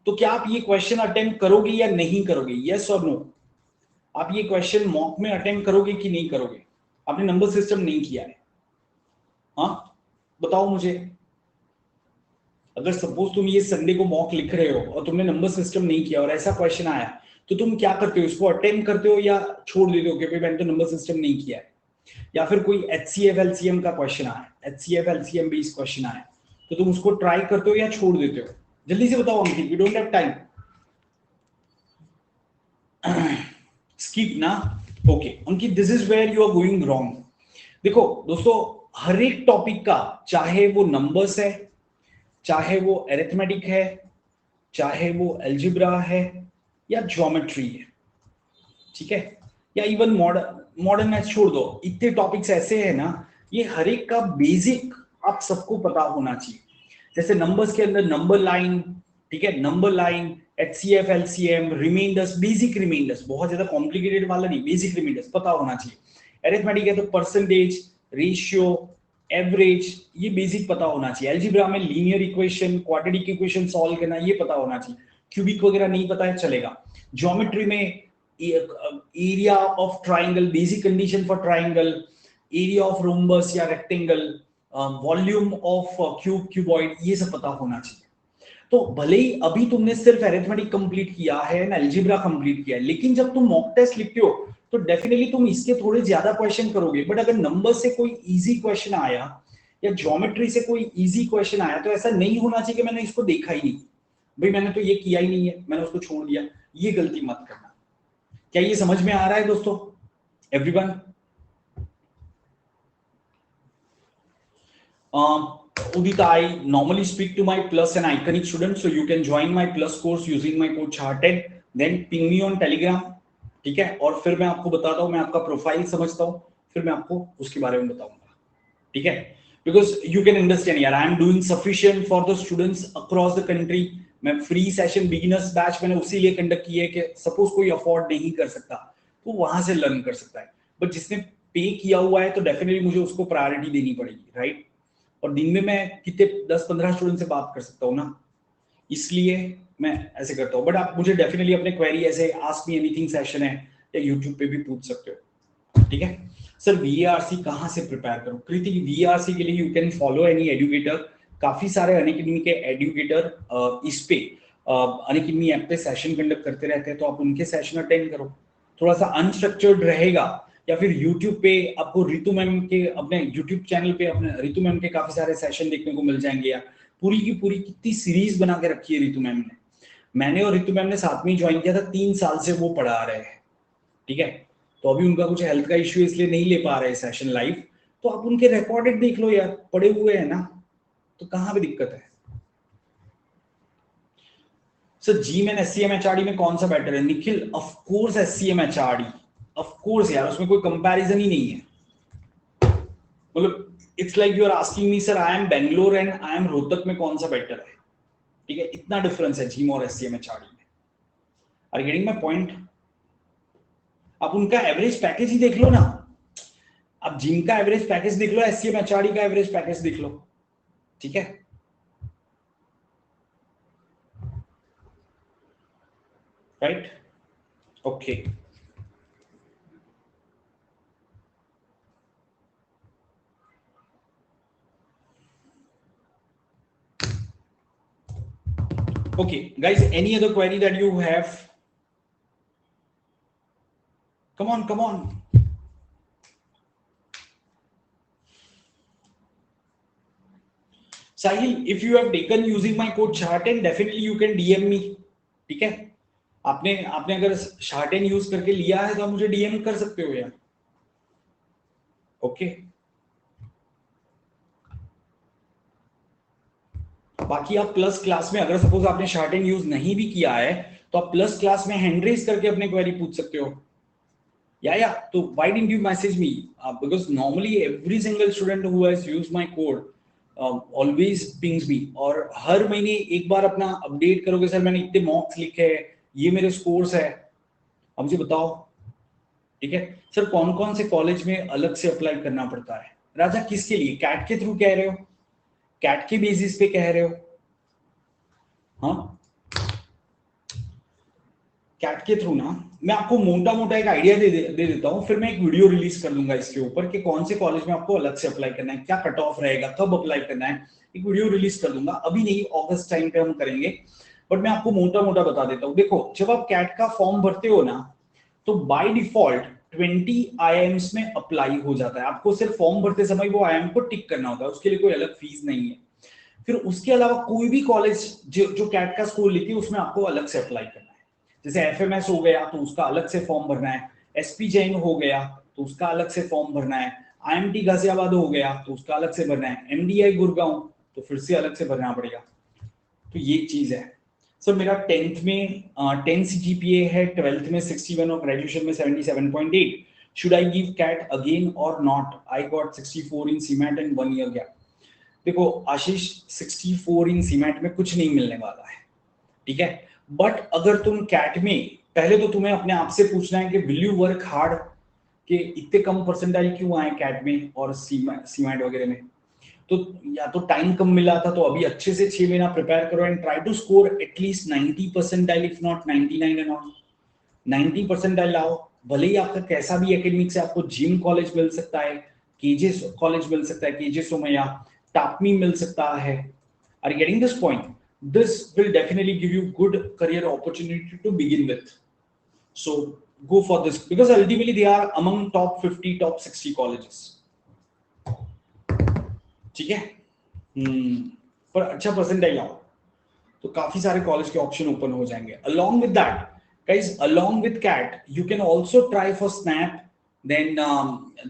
तो क्या आप ये क्वेश्चन अटेम्प्ट करोगे या नहीं करोगे? यस और नो। आप ये क्वेश्चन मॉक में अटेम्प्ट करोगे कि नहीं करोगे? आपने नंबर सिस्टम नहीं किया है, हाँ बताओ मुझे। अगर सपोज तुम ये संडे को मॉक लिख रहे हो और तुमने नंबर सिस्टम नहीं किया और ऐसा क्वेश्चन आया तो तुम क्या करते हो? इसको अटेम्प्ट करते हो या छोड़ देते हो कि भाई मैंने तो नंबर सिस्टम नहीं किया है? या फिर कोई HCF LCM का क्वेश्चन आया, HCF LCM बेस्ड क्वेश्चन आया, तो तुम उसको ट्राई करते हो या छोड़ देते हो? जल्दी से बताओ Ankit, we don't have time. Skip ना, okay Ankit this is where you are going wrong. देखो दोस्तों हर एक टॉपिक का, चाहे वो नंबर्स है, चाहे वो अरिथमेटिक है, चाहे वो अलजेब्रा है या ज्योमेट्री है, ठीक है, या इवन मॉडर्न मैथ छोड़ दो, इतने टॉपिक्स ऐसे हैं ना, ये हर एक का बेसिक आप सबको पता होना चाहिए। जैसे नंबर्स के अंदर नंबर लाइन, ठीक है, number line, HCF LCM, remainders, basic remainders, बहुत ज्यादा कॉम्प्लिकेटेड वाला नहीं, बेसिक रिमाइंडर्स पता होना चाहिए। अरिथमेटिक है तो परसेंटेज, रेशियो, एवरेज, ये बेसिक पता होना चाहिए। अलजेब्रा में linear equation, quadratic equation solve करना, ये पता होना चाहिए। क्यूबिक वगैरह नहीं पता है चलेगा। ज्योमेट्री में area of triangle, basic condition for triangle, area of rhombus या rectangle, volume of cube, cuboid, ये सब पता होना चाहिए। तो भले ही अभी तुमने सिर्फ अरिथमेटिक कंप्लीट किया है ना, अलजेब्रा कंप्लीट किया है, लेकिन जब तुम मॉक टेस्ट लिखते हो तो डेफिनेटली तुम इसके थोड़े ज्यादा क्वेश्चन करोगे। बट अगर नंबर से कोई इजी क्वेश्चन आया या ज्योमेट्री से कोई इजी क्वेश्चन आया तो ऐसा नहीं होना चाहिए कि मैंने इसको देखा ही नहीं, भाई मैंने तो ये किया ही नहीं है, मैंने उसको छोड़ दिया। ये गलती मत करना। क्या ये समझ में आ रहा है दोस्तों everyone? Udita, I normally speak to my plus and iconic students, so you can join my plus course using my code CHARTED, then ping me on Telegram, ठीक है, और फिर मैं आपको बताता हूँ, मैं आपका प्रोफाइल समझता हूँ, फिर मैं आपको उसके बारे में बताऊंगा, ठीक है, because you can understand यार, I am doing sufficient for the students across the country। मैं फ्री सेशन बिगिनर्स बैच मैंने उसी लिए कंडक्ट की है कि सपोज कोई अफोर्ड नहीं कर सकता तो वहां से लर्न कर सकता है, बट जिसने पे किया हुआ है तो डेफिनेटली मुझे उसको प्रायोरिटी देनी पड़ेगी, राइट। और दिन में मैं कितने 10-15 स्टूडेंट से बात कर सकता हूँ ना, इसलिए मैं ऐसे करता हूँ। बट आप मुझे डेफिनेटली अपने क्वेरी ऐसे आस्क मी एनीथिंग सेशन है या यूट्यूब पे भी पूछ सकते हो, ठीक है। सर VARC कहाँ से प्रिपेयर करूँ? कृति, VARC के लिए you can follow any educator, काफी सारे अनअकैडमी के एजुकेटर इस पे अनअकैडमी ऐप पे सेशन कंडक्ट करते रहते हैं, तो आप उनके सेशन अटेंड करो। थोड़ा सा अनस्ट्रक्चर्ड रहेगा, या फिर YouTube पे आपको रितु मैम के अपने YouTube चैनल पे अपने रितु मैम के काफी सारे सेशन देखने को मिल जाएंगे। यार पूरी की पूरी कितनी सीरीज बना के रखी है रितु मैम ने। मैंने और रितु मैम ने साथ में ज्वाइन किया था, 3 साल से वो पढ़ा रहे हैं, ठीक है। तो अभी उनका कुछ हेल्थ का इश्यू इसलिए नहीं ले पा रहे सेशन लाइव, तो आप उनके रिकॉर्डेड देख लो यार, पड़े हुए हैं ना, तो कहां पे दिक्कत है। सर जीम एंड एससीएम एचआरडी में कौन सा बेटर है Nikhil? Of course SCM HRD, of course यार, उसमें कोई कंपैरिजन ही नहीं है। मतलब it's like you are asking me sir I am Bangalore and I am Rohtak में कौन सा बेटर है, ठीक है, इतना डिफरेंस है जीम और एससीएम एचआरडी में। Are getting my point? आप उनका एवरेज पैकेज ही देख लो ना, आप जिम का एवरेज पैकेज देख लो, एससीएम एचआरडी का एवरेज पैकेज देख लो, ठीक है। Right, okay. Okay, guys, any other query that you have? Come on, come on. Sahil, if you have taken using my code SHARTEN, definitely you can DM me. ठीक है, आपने अगर SHARTEN use करके लिया है तो आप मुझे DM कर सकते हो यार। ओके, बाकी आप प्लस क्लास में अगर सपोज आपने SHARTEN यूज नहीं भी किया है तो आप प्लस क्लास में हैंड रेज करके अपने क्वेरी पूछ सकते हो। Yeah, so why didn't you message me? Because normally every single student who has used my code always pings me, और हर महीने एक बार अपना अपडेट करोगे सर मैंने इतने मॉक्स लिखे हैं, ये मेरे स्कोर्स है, अब मुझे बताओ, ठीक है। सर कौन कौन से कॉलेज में अलग से अप्लाई करना पड़ता है? राजा किसके लिए, कैट के थ्रू कह रहे हो, कैट के बेसिस पे कह रहे हो? हाँ, कैट के थ्रू ना, मैं आपको मोटा मोटा एक आइडिया दे देता हूँ, फिर मैं एक वीडियो रिलीज कर दूंगा इसके ऊपर कि कौन से कॉलेज में आपको अलग से अप्लाई करना है, क्या कट ऑफ रहेगा, कब अप्लाई करना है, एक वीडियो रिलीज कर दूंगा। अभी नहीं, अगस्त टाइम पे हम करेंगे, बट मैं आपको मोटा मोटा बता देता हूँ। देखो, जब आप कैट का फॉर्म भरते हो ना, तो बाय डिफॉल्ट 20 आईएम्स में अप्लाई हो जाता है। आपको सिर्फ फॉर्म भरते समय वो आईएम को टिक करना होता है, उसके लिए कोई अलग फीस नहीं है। फिर उसके अलावा कोई भी कॉलेज जो कैट का स्कोर लेती है उसमें आपको अलग से अप्लाई करना है। जैसे एफएमएस हो गया तो उसका अलग से फॉर्म भरना है, एसपी जैन हो गया तो उसका अलग से फॉर्म भरना है, आईएमटी गाजियाबाद हो गया तो उसका अलग से भरना है, एमडीआई गुड़गांव तो फिर से अलग से भरना पड़ेगा। तो ये चीज है। सर मेरा 10th में 10 सीजीपीए है, 12th में 61 और ग्रेजुएशन में 77.8, should I give CAT again or not? I got 64 in CMAT and 1 year gap. देखो आशीष, 64 इन सीमेट में कुछ नहीं मिलने वाला है, ठीक है। बट अगर तुम कैट में, पहले तो तुम्हें अपने आप से पूछना है कि विल यू वर्क हार्ड, कि इतने कम परसेंटाइल क्यों आए कैट में और सीमेट वगैरह में। तो या तो टाइम कम मिला था, तो अभी अच्छे से 6 महीना प्रिपेयर करो and try to score at least 90 percentile, if not 99 and all. 90 percentile लाओ, भले ही आपका कैसा भी एकेडमिक से, आपको जिम कॉलेज मिल सकता है, केजे कॉलेज मिल सकता है, केजे सोमैया, टापमी मिल सकता है। Are you getting this point? This will definitely give you good career opportunity to begin with. So go for this because ultimately they are among top 50, top 60 colleges. ठीक है, पर अच्छा percentile आओ तो काफी सारे कॉलेज के ऑप्शन ओपन हो जाएंगे। Along with that, guys, along with CAT, you can also try for SNAP, then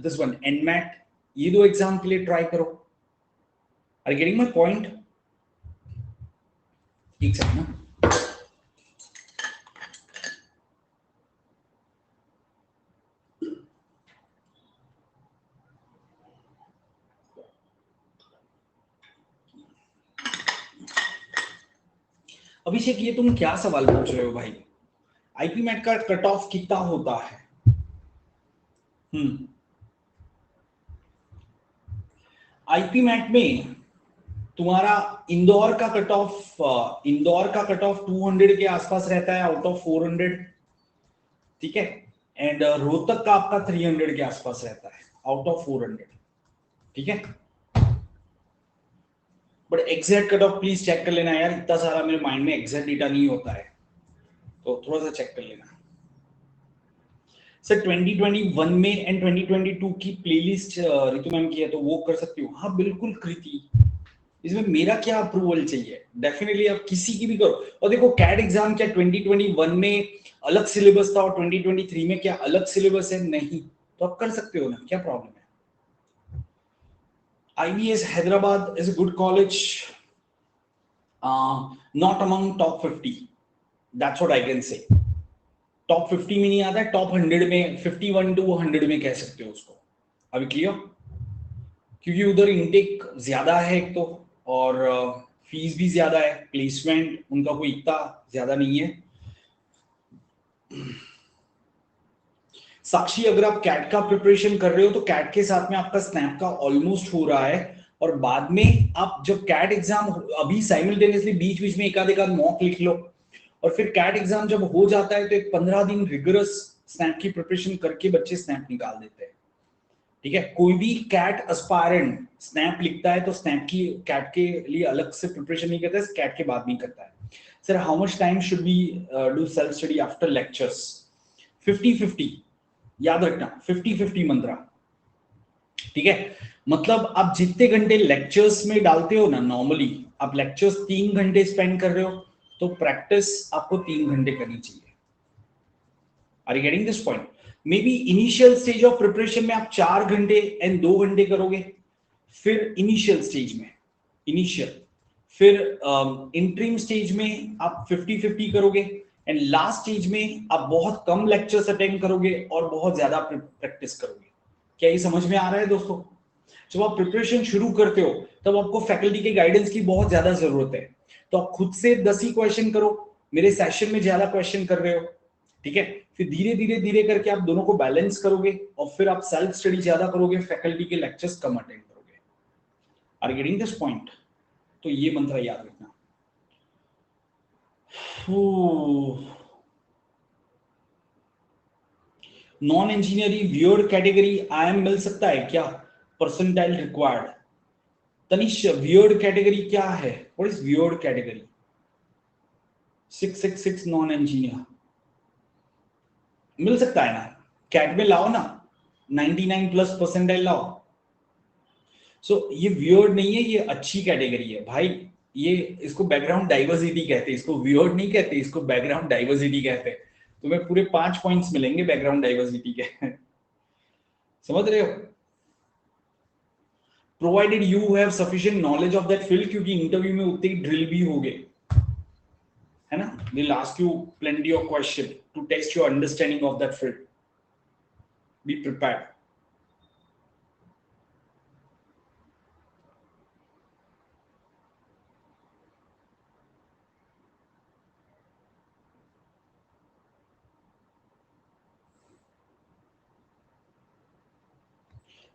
this one NMAT, ये दो एग्जाम के लिए ट्राई करो। Are you getting my point? एक सेकंड ना, अभिषेक ये तुम क्या सवाल पूछ रहे हो भाई? आईपी मैट का कट ऑफ कितना होता है? आईपी मैट में तुम्हारा इंदौर का कट ऑफ 200 के आसपास रहता है आउट ऑफ 400, ठीक है। एंड रोहतक का आपका 300 के आसपास रहता है आउट ऑफ 400, ठीक है। But exact cut off please check कर लेना यार, इतना सारा मेरे माइंड में एग्जैक्ट डेटा नहीं होता है, तो थोड़ा सा चेक कर लेना। सर 2021 में एंड 2022 की प्लेलिस्ट ऋतु मैम की है तो वो कर सकती हूँ? हाँ बिल्कुल कृति, इसमें मेरा क्या अप्रूवल चाहिए? डेफिनेटली आप किसी की भी करो। और देखो कैट एग्जाम क्या 2021 में अलग सिलेबस था और 2023 में क्या अलग सिलेबस है? नहीं, तो आप कर सकते हो ना, क्या प्रॉब्लम है? IBS Hyderabad is a good college, not among top 50. That's what I can say. Top 50 में नहीं आता है, टॉप 100 में, 51 टू 100 में कह सकते हो उसको। अभी क्लियर? क्योंकि उधर इनटेक ज्यादा है एक तो, और फीस भी ज्यादा है, प्लेसमेंट उनका कोई इतना ज्यादा नहीं है। साक्षी, अगर आप कैट का प्रिपरेशन कर रहे हो तो कैट के साथ में आपका स्नैप का ऑलमोस्ट हो रहा है, और बाद में आप जब कैट एग्जाम अभी साइमल्टेनियसली बीच बीच में एक आध मॉक लिख लो, और फिर कैट एग्जाम जब हो जाता है तो एक 15 दिन रिगरस स्नैप की प्रिपरेशन करके बच्चे स्नैप निकाल देते हैं। ठीक है, कोई भी कैट एस्पायरेंट स्नैप लिखता है तो स्नैप की कैट के लिए अलग से प्रिपरेशन नहीं करता है, कैट के बाद नहीं करता है। Sir how much time should we do self study after lectures? 50-50, याद रखना 50-50 मंत्रा। ठीक है, मतलब आप जितने घंटे लेक्चर्स में डालते हो ना, नॉर्मली आप लेक्चर्स 3 घंटे स्पेंड कर रहे हो तो प्रैक्टिस आपको 3 घंटे करनी चाहिए। Are you getting this point? Maybe initial stage of preparation में आप 4 घंटे एंड 2 घंटे करोगे, फिर इनिशियल स्टेज में इनिशियल, फिर इंट्रीम स्टेज में आप 50-50 करोगे, एंड लास्ट स्टेज में आप बहुत कम लेक्चर्स अटेंड करोगे और बहुत ज्यादा प्रैक्टिस करोगे। क्या ये समझ में आ रहा है दोस्तों? जब आप प्रिपरेशन शुरू करते हो तब आपको फैकल्टी के गाइडेंस की बहुत ज्यादा जरूरत है, तो आप खुद से 10 ही क्वेश्चन करो, मेरे सेशन में ज्यादा क्वेश्चन कर रहे हो। ठीक है, फिर धीरे धीरे धीरे करके आप दोनों को बैलेंस करोगे, और फिर आप सेल्फ स्टडी ज्यादा करोगे, फैकल्टी के लेक्चर्स कम अटेंड करोगे। Are getting this point? तो ये मंत्र याद रखना। Non engineering weird category IM मिल सकता है क्या? Percentile required. Tanish, weird category क्या है? What is weird category? 666 non engineer मिल सकता है ना, कैट में लाओ ना, 99 प्लस परसेंटाइल लाओ। सो ये वियर्ड नहीं है, ये अच्छी कैटेगरी है भाई। ये इसको बैकग्राउंड डाइवर्सिटी कहते हैं, इसको वियर्ड नहीं कहते, इसको बैकग्राउंड डाइवर्सिटी कहते हैं। तुम्हें पूरे 5 पॉइंट्स मिलेंगे बैकग्राउंड डाइवर्सिटी के। समझ रहे हो? Provided you have sufficient knowledge of that field, क्योंकि इंटरव्यू में उतने ही ड्रिल भी होंगे, है ना? They'll ask you plenty of question to test your understanding of that field. Be prepared.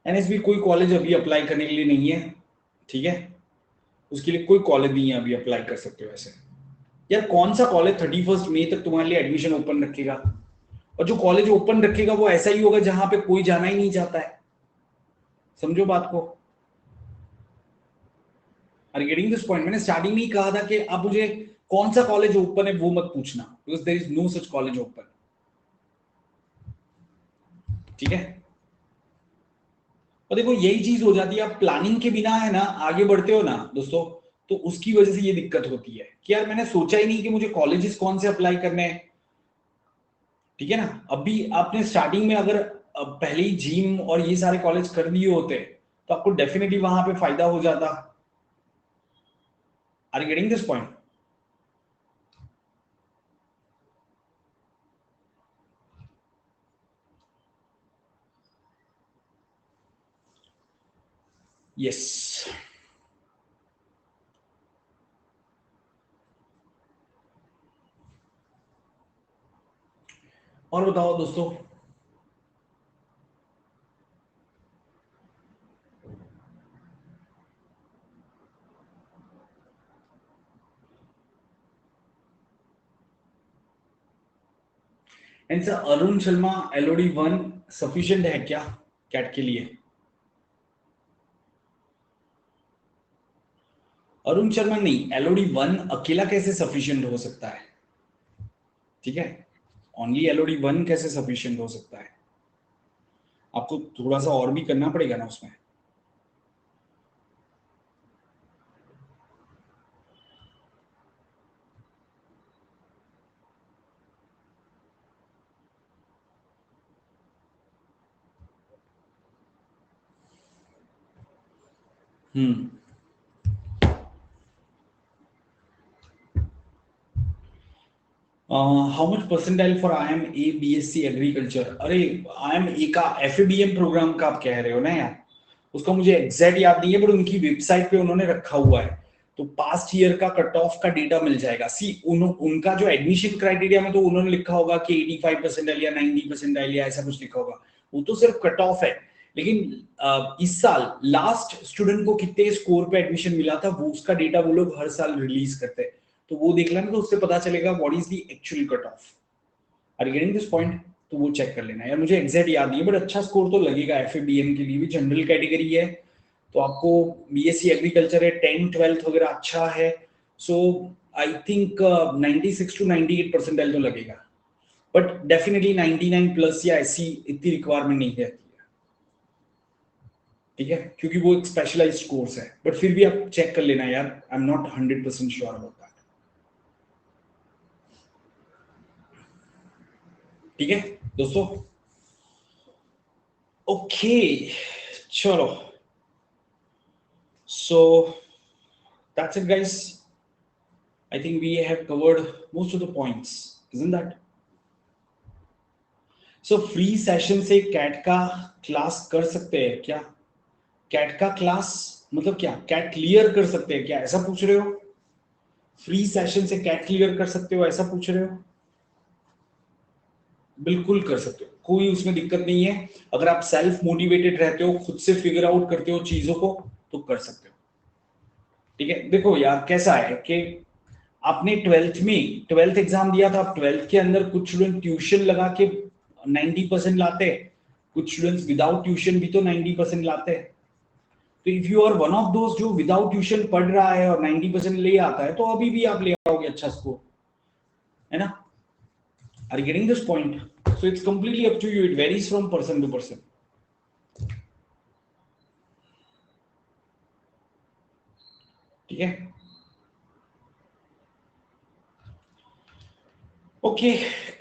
NSB कोई कॉलेज अभी अप्लाई करने के लिए नहीं है, ठीक है? उसके लिए कोई कॉलेज नहीं है अभी अप्लाई कर सकते हो ऐसे। यार कौन सा कॉलेज 31 मई तक तुम्हारे लिए एडमिशन ओपन रखेगा? और जो कॉलेज ओपन रखेगा वो ऐसा ही होगा जहां पे कोई जाना ही नहीं चाहता है। समझो बात को। Are you getting this point? मैंने स्टार्टिंग में ही कहा था कि आप मुझे कौन सा कॉलेज ओपन है वो मत पूछना, because there is no such college open. ठीक है, और देखो यही चीज हो जाती है, आप प्लानिंग के बिना है ना आगे बढ़ते हो ना दोस्तों, तो उसकी वजह से ये दिक्कत होती है कि यार मैंने सोचा ही नहीं कि मुझे कॉलेजेस कौन से अप्लाई करने हैं। ठीक है ना? अभी आपने स्टार्टिंग में अगर पहले ही जिम और ये सारे कॉलेज कर दिए होते तो आपको डेफिनेटली वहां पे फायदा हो जाता। Are you getting this point? Yes. और बताओ दोस्तों। And sir Arun Sharma LOD 1 sufficient है क्या कैट के लिए? अरुण शर्मा नहीं, LOD 1 अकेला कैसे सफिशिएंट हो सकता है? ठीक है, ओनली LOD 1 कैसे सफिशिएंट हो सकता है? आपको थोड़ा सा और भी करना पड़ेगा ना उसमें। How much percentile for IMA BSc agriculture? अरे IMA का FABM प्रोग्राम का आप कह रहे हो ना यार, उसका मुझे एग्जैक्ट याद नहीं है, बट उनकी वेबसाइट पे उन्होंने रखा हुआ है, तो पास्ट ईयर का कट ऑफ का डेटा मिल जाएगा। सी उनका जो एडमिशन क्राइटेरिया में तो उन्होंने लिखा होगा कि 85 परसेंटाइल या 90 परसेंटाइल या ऐसा कुछ लिखा होगा, वो तो सिर्फ कट ऑफ है। लेकिन इस साल लास्ट स्टूडेंट को कितने स्कोर पे एडमिशन मिला था, वो उसका डेटा वो लोग हर साल रिलीज करते हैं, तो वो देख लेना, तो उससे पता चलेगा what is the actual cut off. Are you getting this point? तो वो चेक कर लेना यार, मुझे एग्जैक्ट याद नहीं है, बट अच्छा स्कोर तो लगेगा। FABM के लिए भी जनरल कैटेगरी है, तो आपको BSc एग्रीकल्चर है, 10 12th वगैरह अच्छा है, सो आई थिंक 96 to 98 परसेंटाइल तो लगेगा, बट डेफिनेटली 99 प्लस या ऐसी इतनी रिक्वायरमेंट नहीं रहती है, ठीक है, क्योंकि वो एक स्पेशलाइज्ड कोर्स है। बट फिर भी आप चेक कर लेना यार, आई am not 100% sure about that, ठीक है दोस्तों? ओके, चलो, so that's it guys. I think we have covered most of the points, isn't that? So free session से कैट का क्लास कर सकते हैं क्या? कैट का क्लास मतलब क्या, कैट क्लियर कर सकते हैं क्या, ऐसा पूछ रहे हो? फ्री सेशन से कैट क्लियर कर सकते हो, ऐसा पूछ रहे हो? बिल्कुल कर सकते हो, कोई उसमें दिक्कत नहीं है। अगर आप सेल्फ मोटिवेटेड रहते हो, खुद से फिगर आउट करते हो चीजों को, तो कर सकते हो, ठीक है। देखो यार कैसा है कि आपने 12th एग्जाम दिया था, 12th के अंदर कुछ स्टूडेंट ट्यूशन लगा के 90% लाते, कुछ स्टूडेंट्स विदाउट ट्यूशन भी तो 90% लाते। तो if you are one of दोस्त जो विदाउट ट्यूशन पढ़ रहा है और 90% ले आता है, तो अभी भी आप ले आओगे अच्छा स्कोर, है ना? Are you getting this point? So it's completely up to you, it varies from person to person, ठीक है। ओके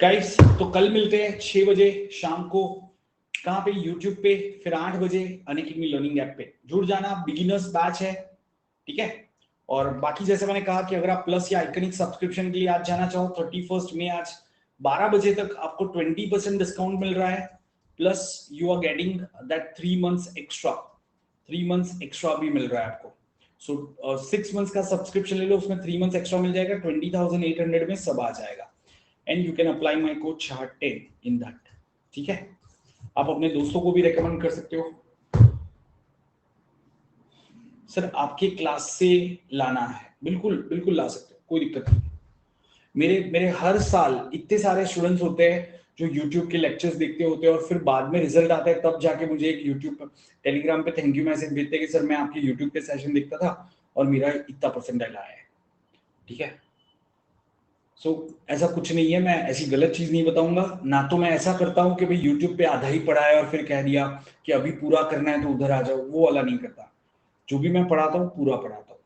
गाइस, तो कल मिलते हैं 6 बजे शाम को, कहां पे? यूट्यूब पे, फिर 8 बजे अनअकैडमी लर्निंग ऐप पे जुड़ जाना। बिगिनर्स बैच है, ठीक है। और बाकी जैसे मैंने कहा कि अगर आप प्लस या आइकनिक सब्सक्रिप्शन के लिए आज जाना चाहो, 31 में आज 12 बजे तक आपको 20% डिस्काउंट मिल रहा है, plus you are getting that 3 months extra, 3 months extra भी मिल रहा है आपको। सो 6 मंथ्स का सब्सक्रिप्शन ले लो, उसमें 3 मंथ्स एक्स्ट्रा मिल जाएगा, 20,800 में सब आ जाएगा, and you can apply my code SHAH10 in that, ठीक है। आप अपने दोस्तों को भी रेकमेंड कर सकते हो। सर आपके क्लास से लाना है, बिल्कुल बिल्कुल ला सकते हो, कोई दिक्कत नहीं। मेरे मेरे हर साल इतने सारे स्टूडेंट्स होते हैं जो यूट्यूब के लेक्चर्स देखते होते हैं, और फिर बाद में रिजल्ट आता है, तब जाके मुझे एक यूट्यूब पर टेलीग्राम पे थैंक यू मैसेज भेजते हैं कि सर मैं आपके यूट्यूब पे सेशन देखता था और मेरा इतना परसेंटाइल आया है, ठीक है। सो ऐसा कुछ नहीं है, मैं ऐसी गलत चीज नहीं बताऊंगा ना, तो मैं ऐसा करता हूँ कि भाई यूट्यूब पे आधा ही पढ़ा है और फिर कह दिया कि अभी पूरा करना है तो उधर आ जाओ, वो वाला नहीं करता। जो भी मैं पढ़ाता हूँ पूरा पढ़ाता हूँ,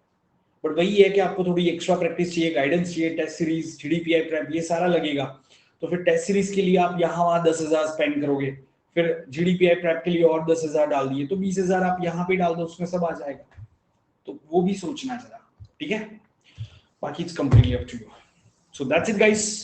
बट वही है कि आपको थोड़ी एक्स्ट्रा प्रैक्टिस चाहिए, गाइडेंस चाहिए, टेस्ट सीरीज, GDPI प्रेप, ये सारा लगेगा। तो फिर टेस्ट सीरीज के लिए आप यहाँ वहां 10,000 स्पेंड करोगे, फिर GDPI प्रेप के लिए और 10,000 डाल दिए, तो 20,000 आप यहाँ पे डाल दो, उसमें सब आ जाएगा। तो वो भी सोचना जरा, ठीक है। बाकी it's completely up to you. So that's it guys.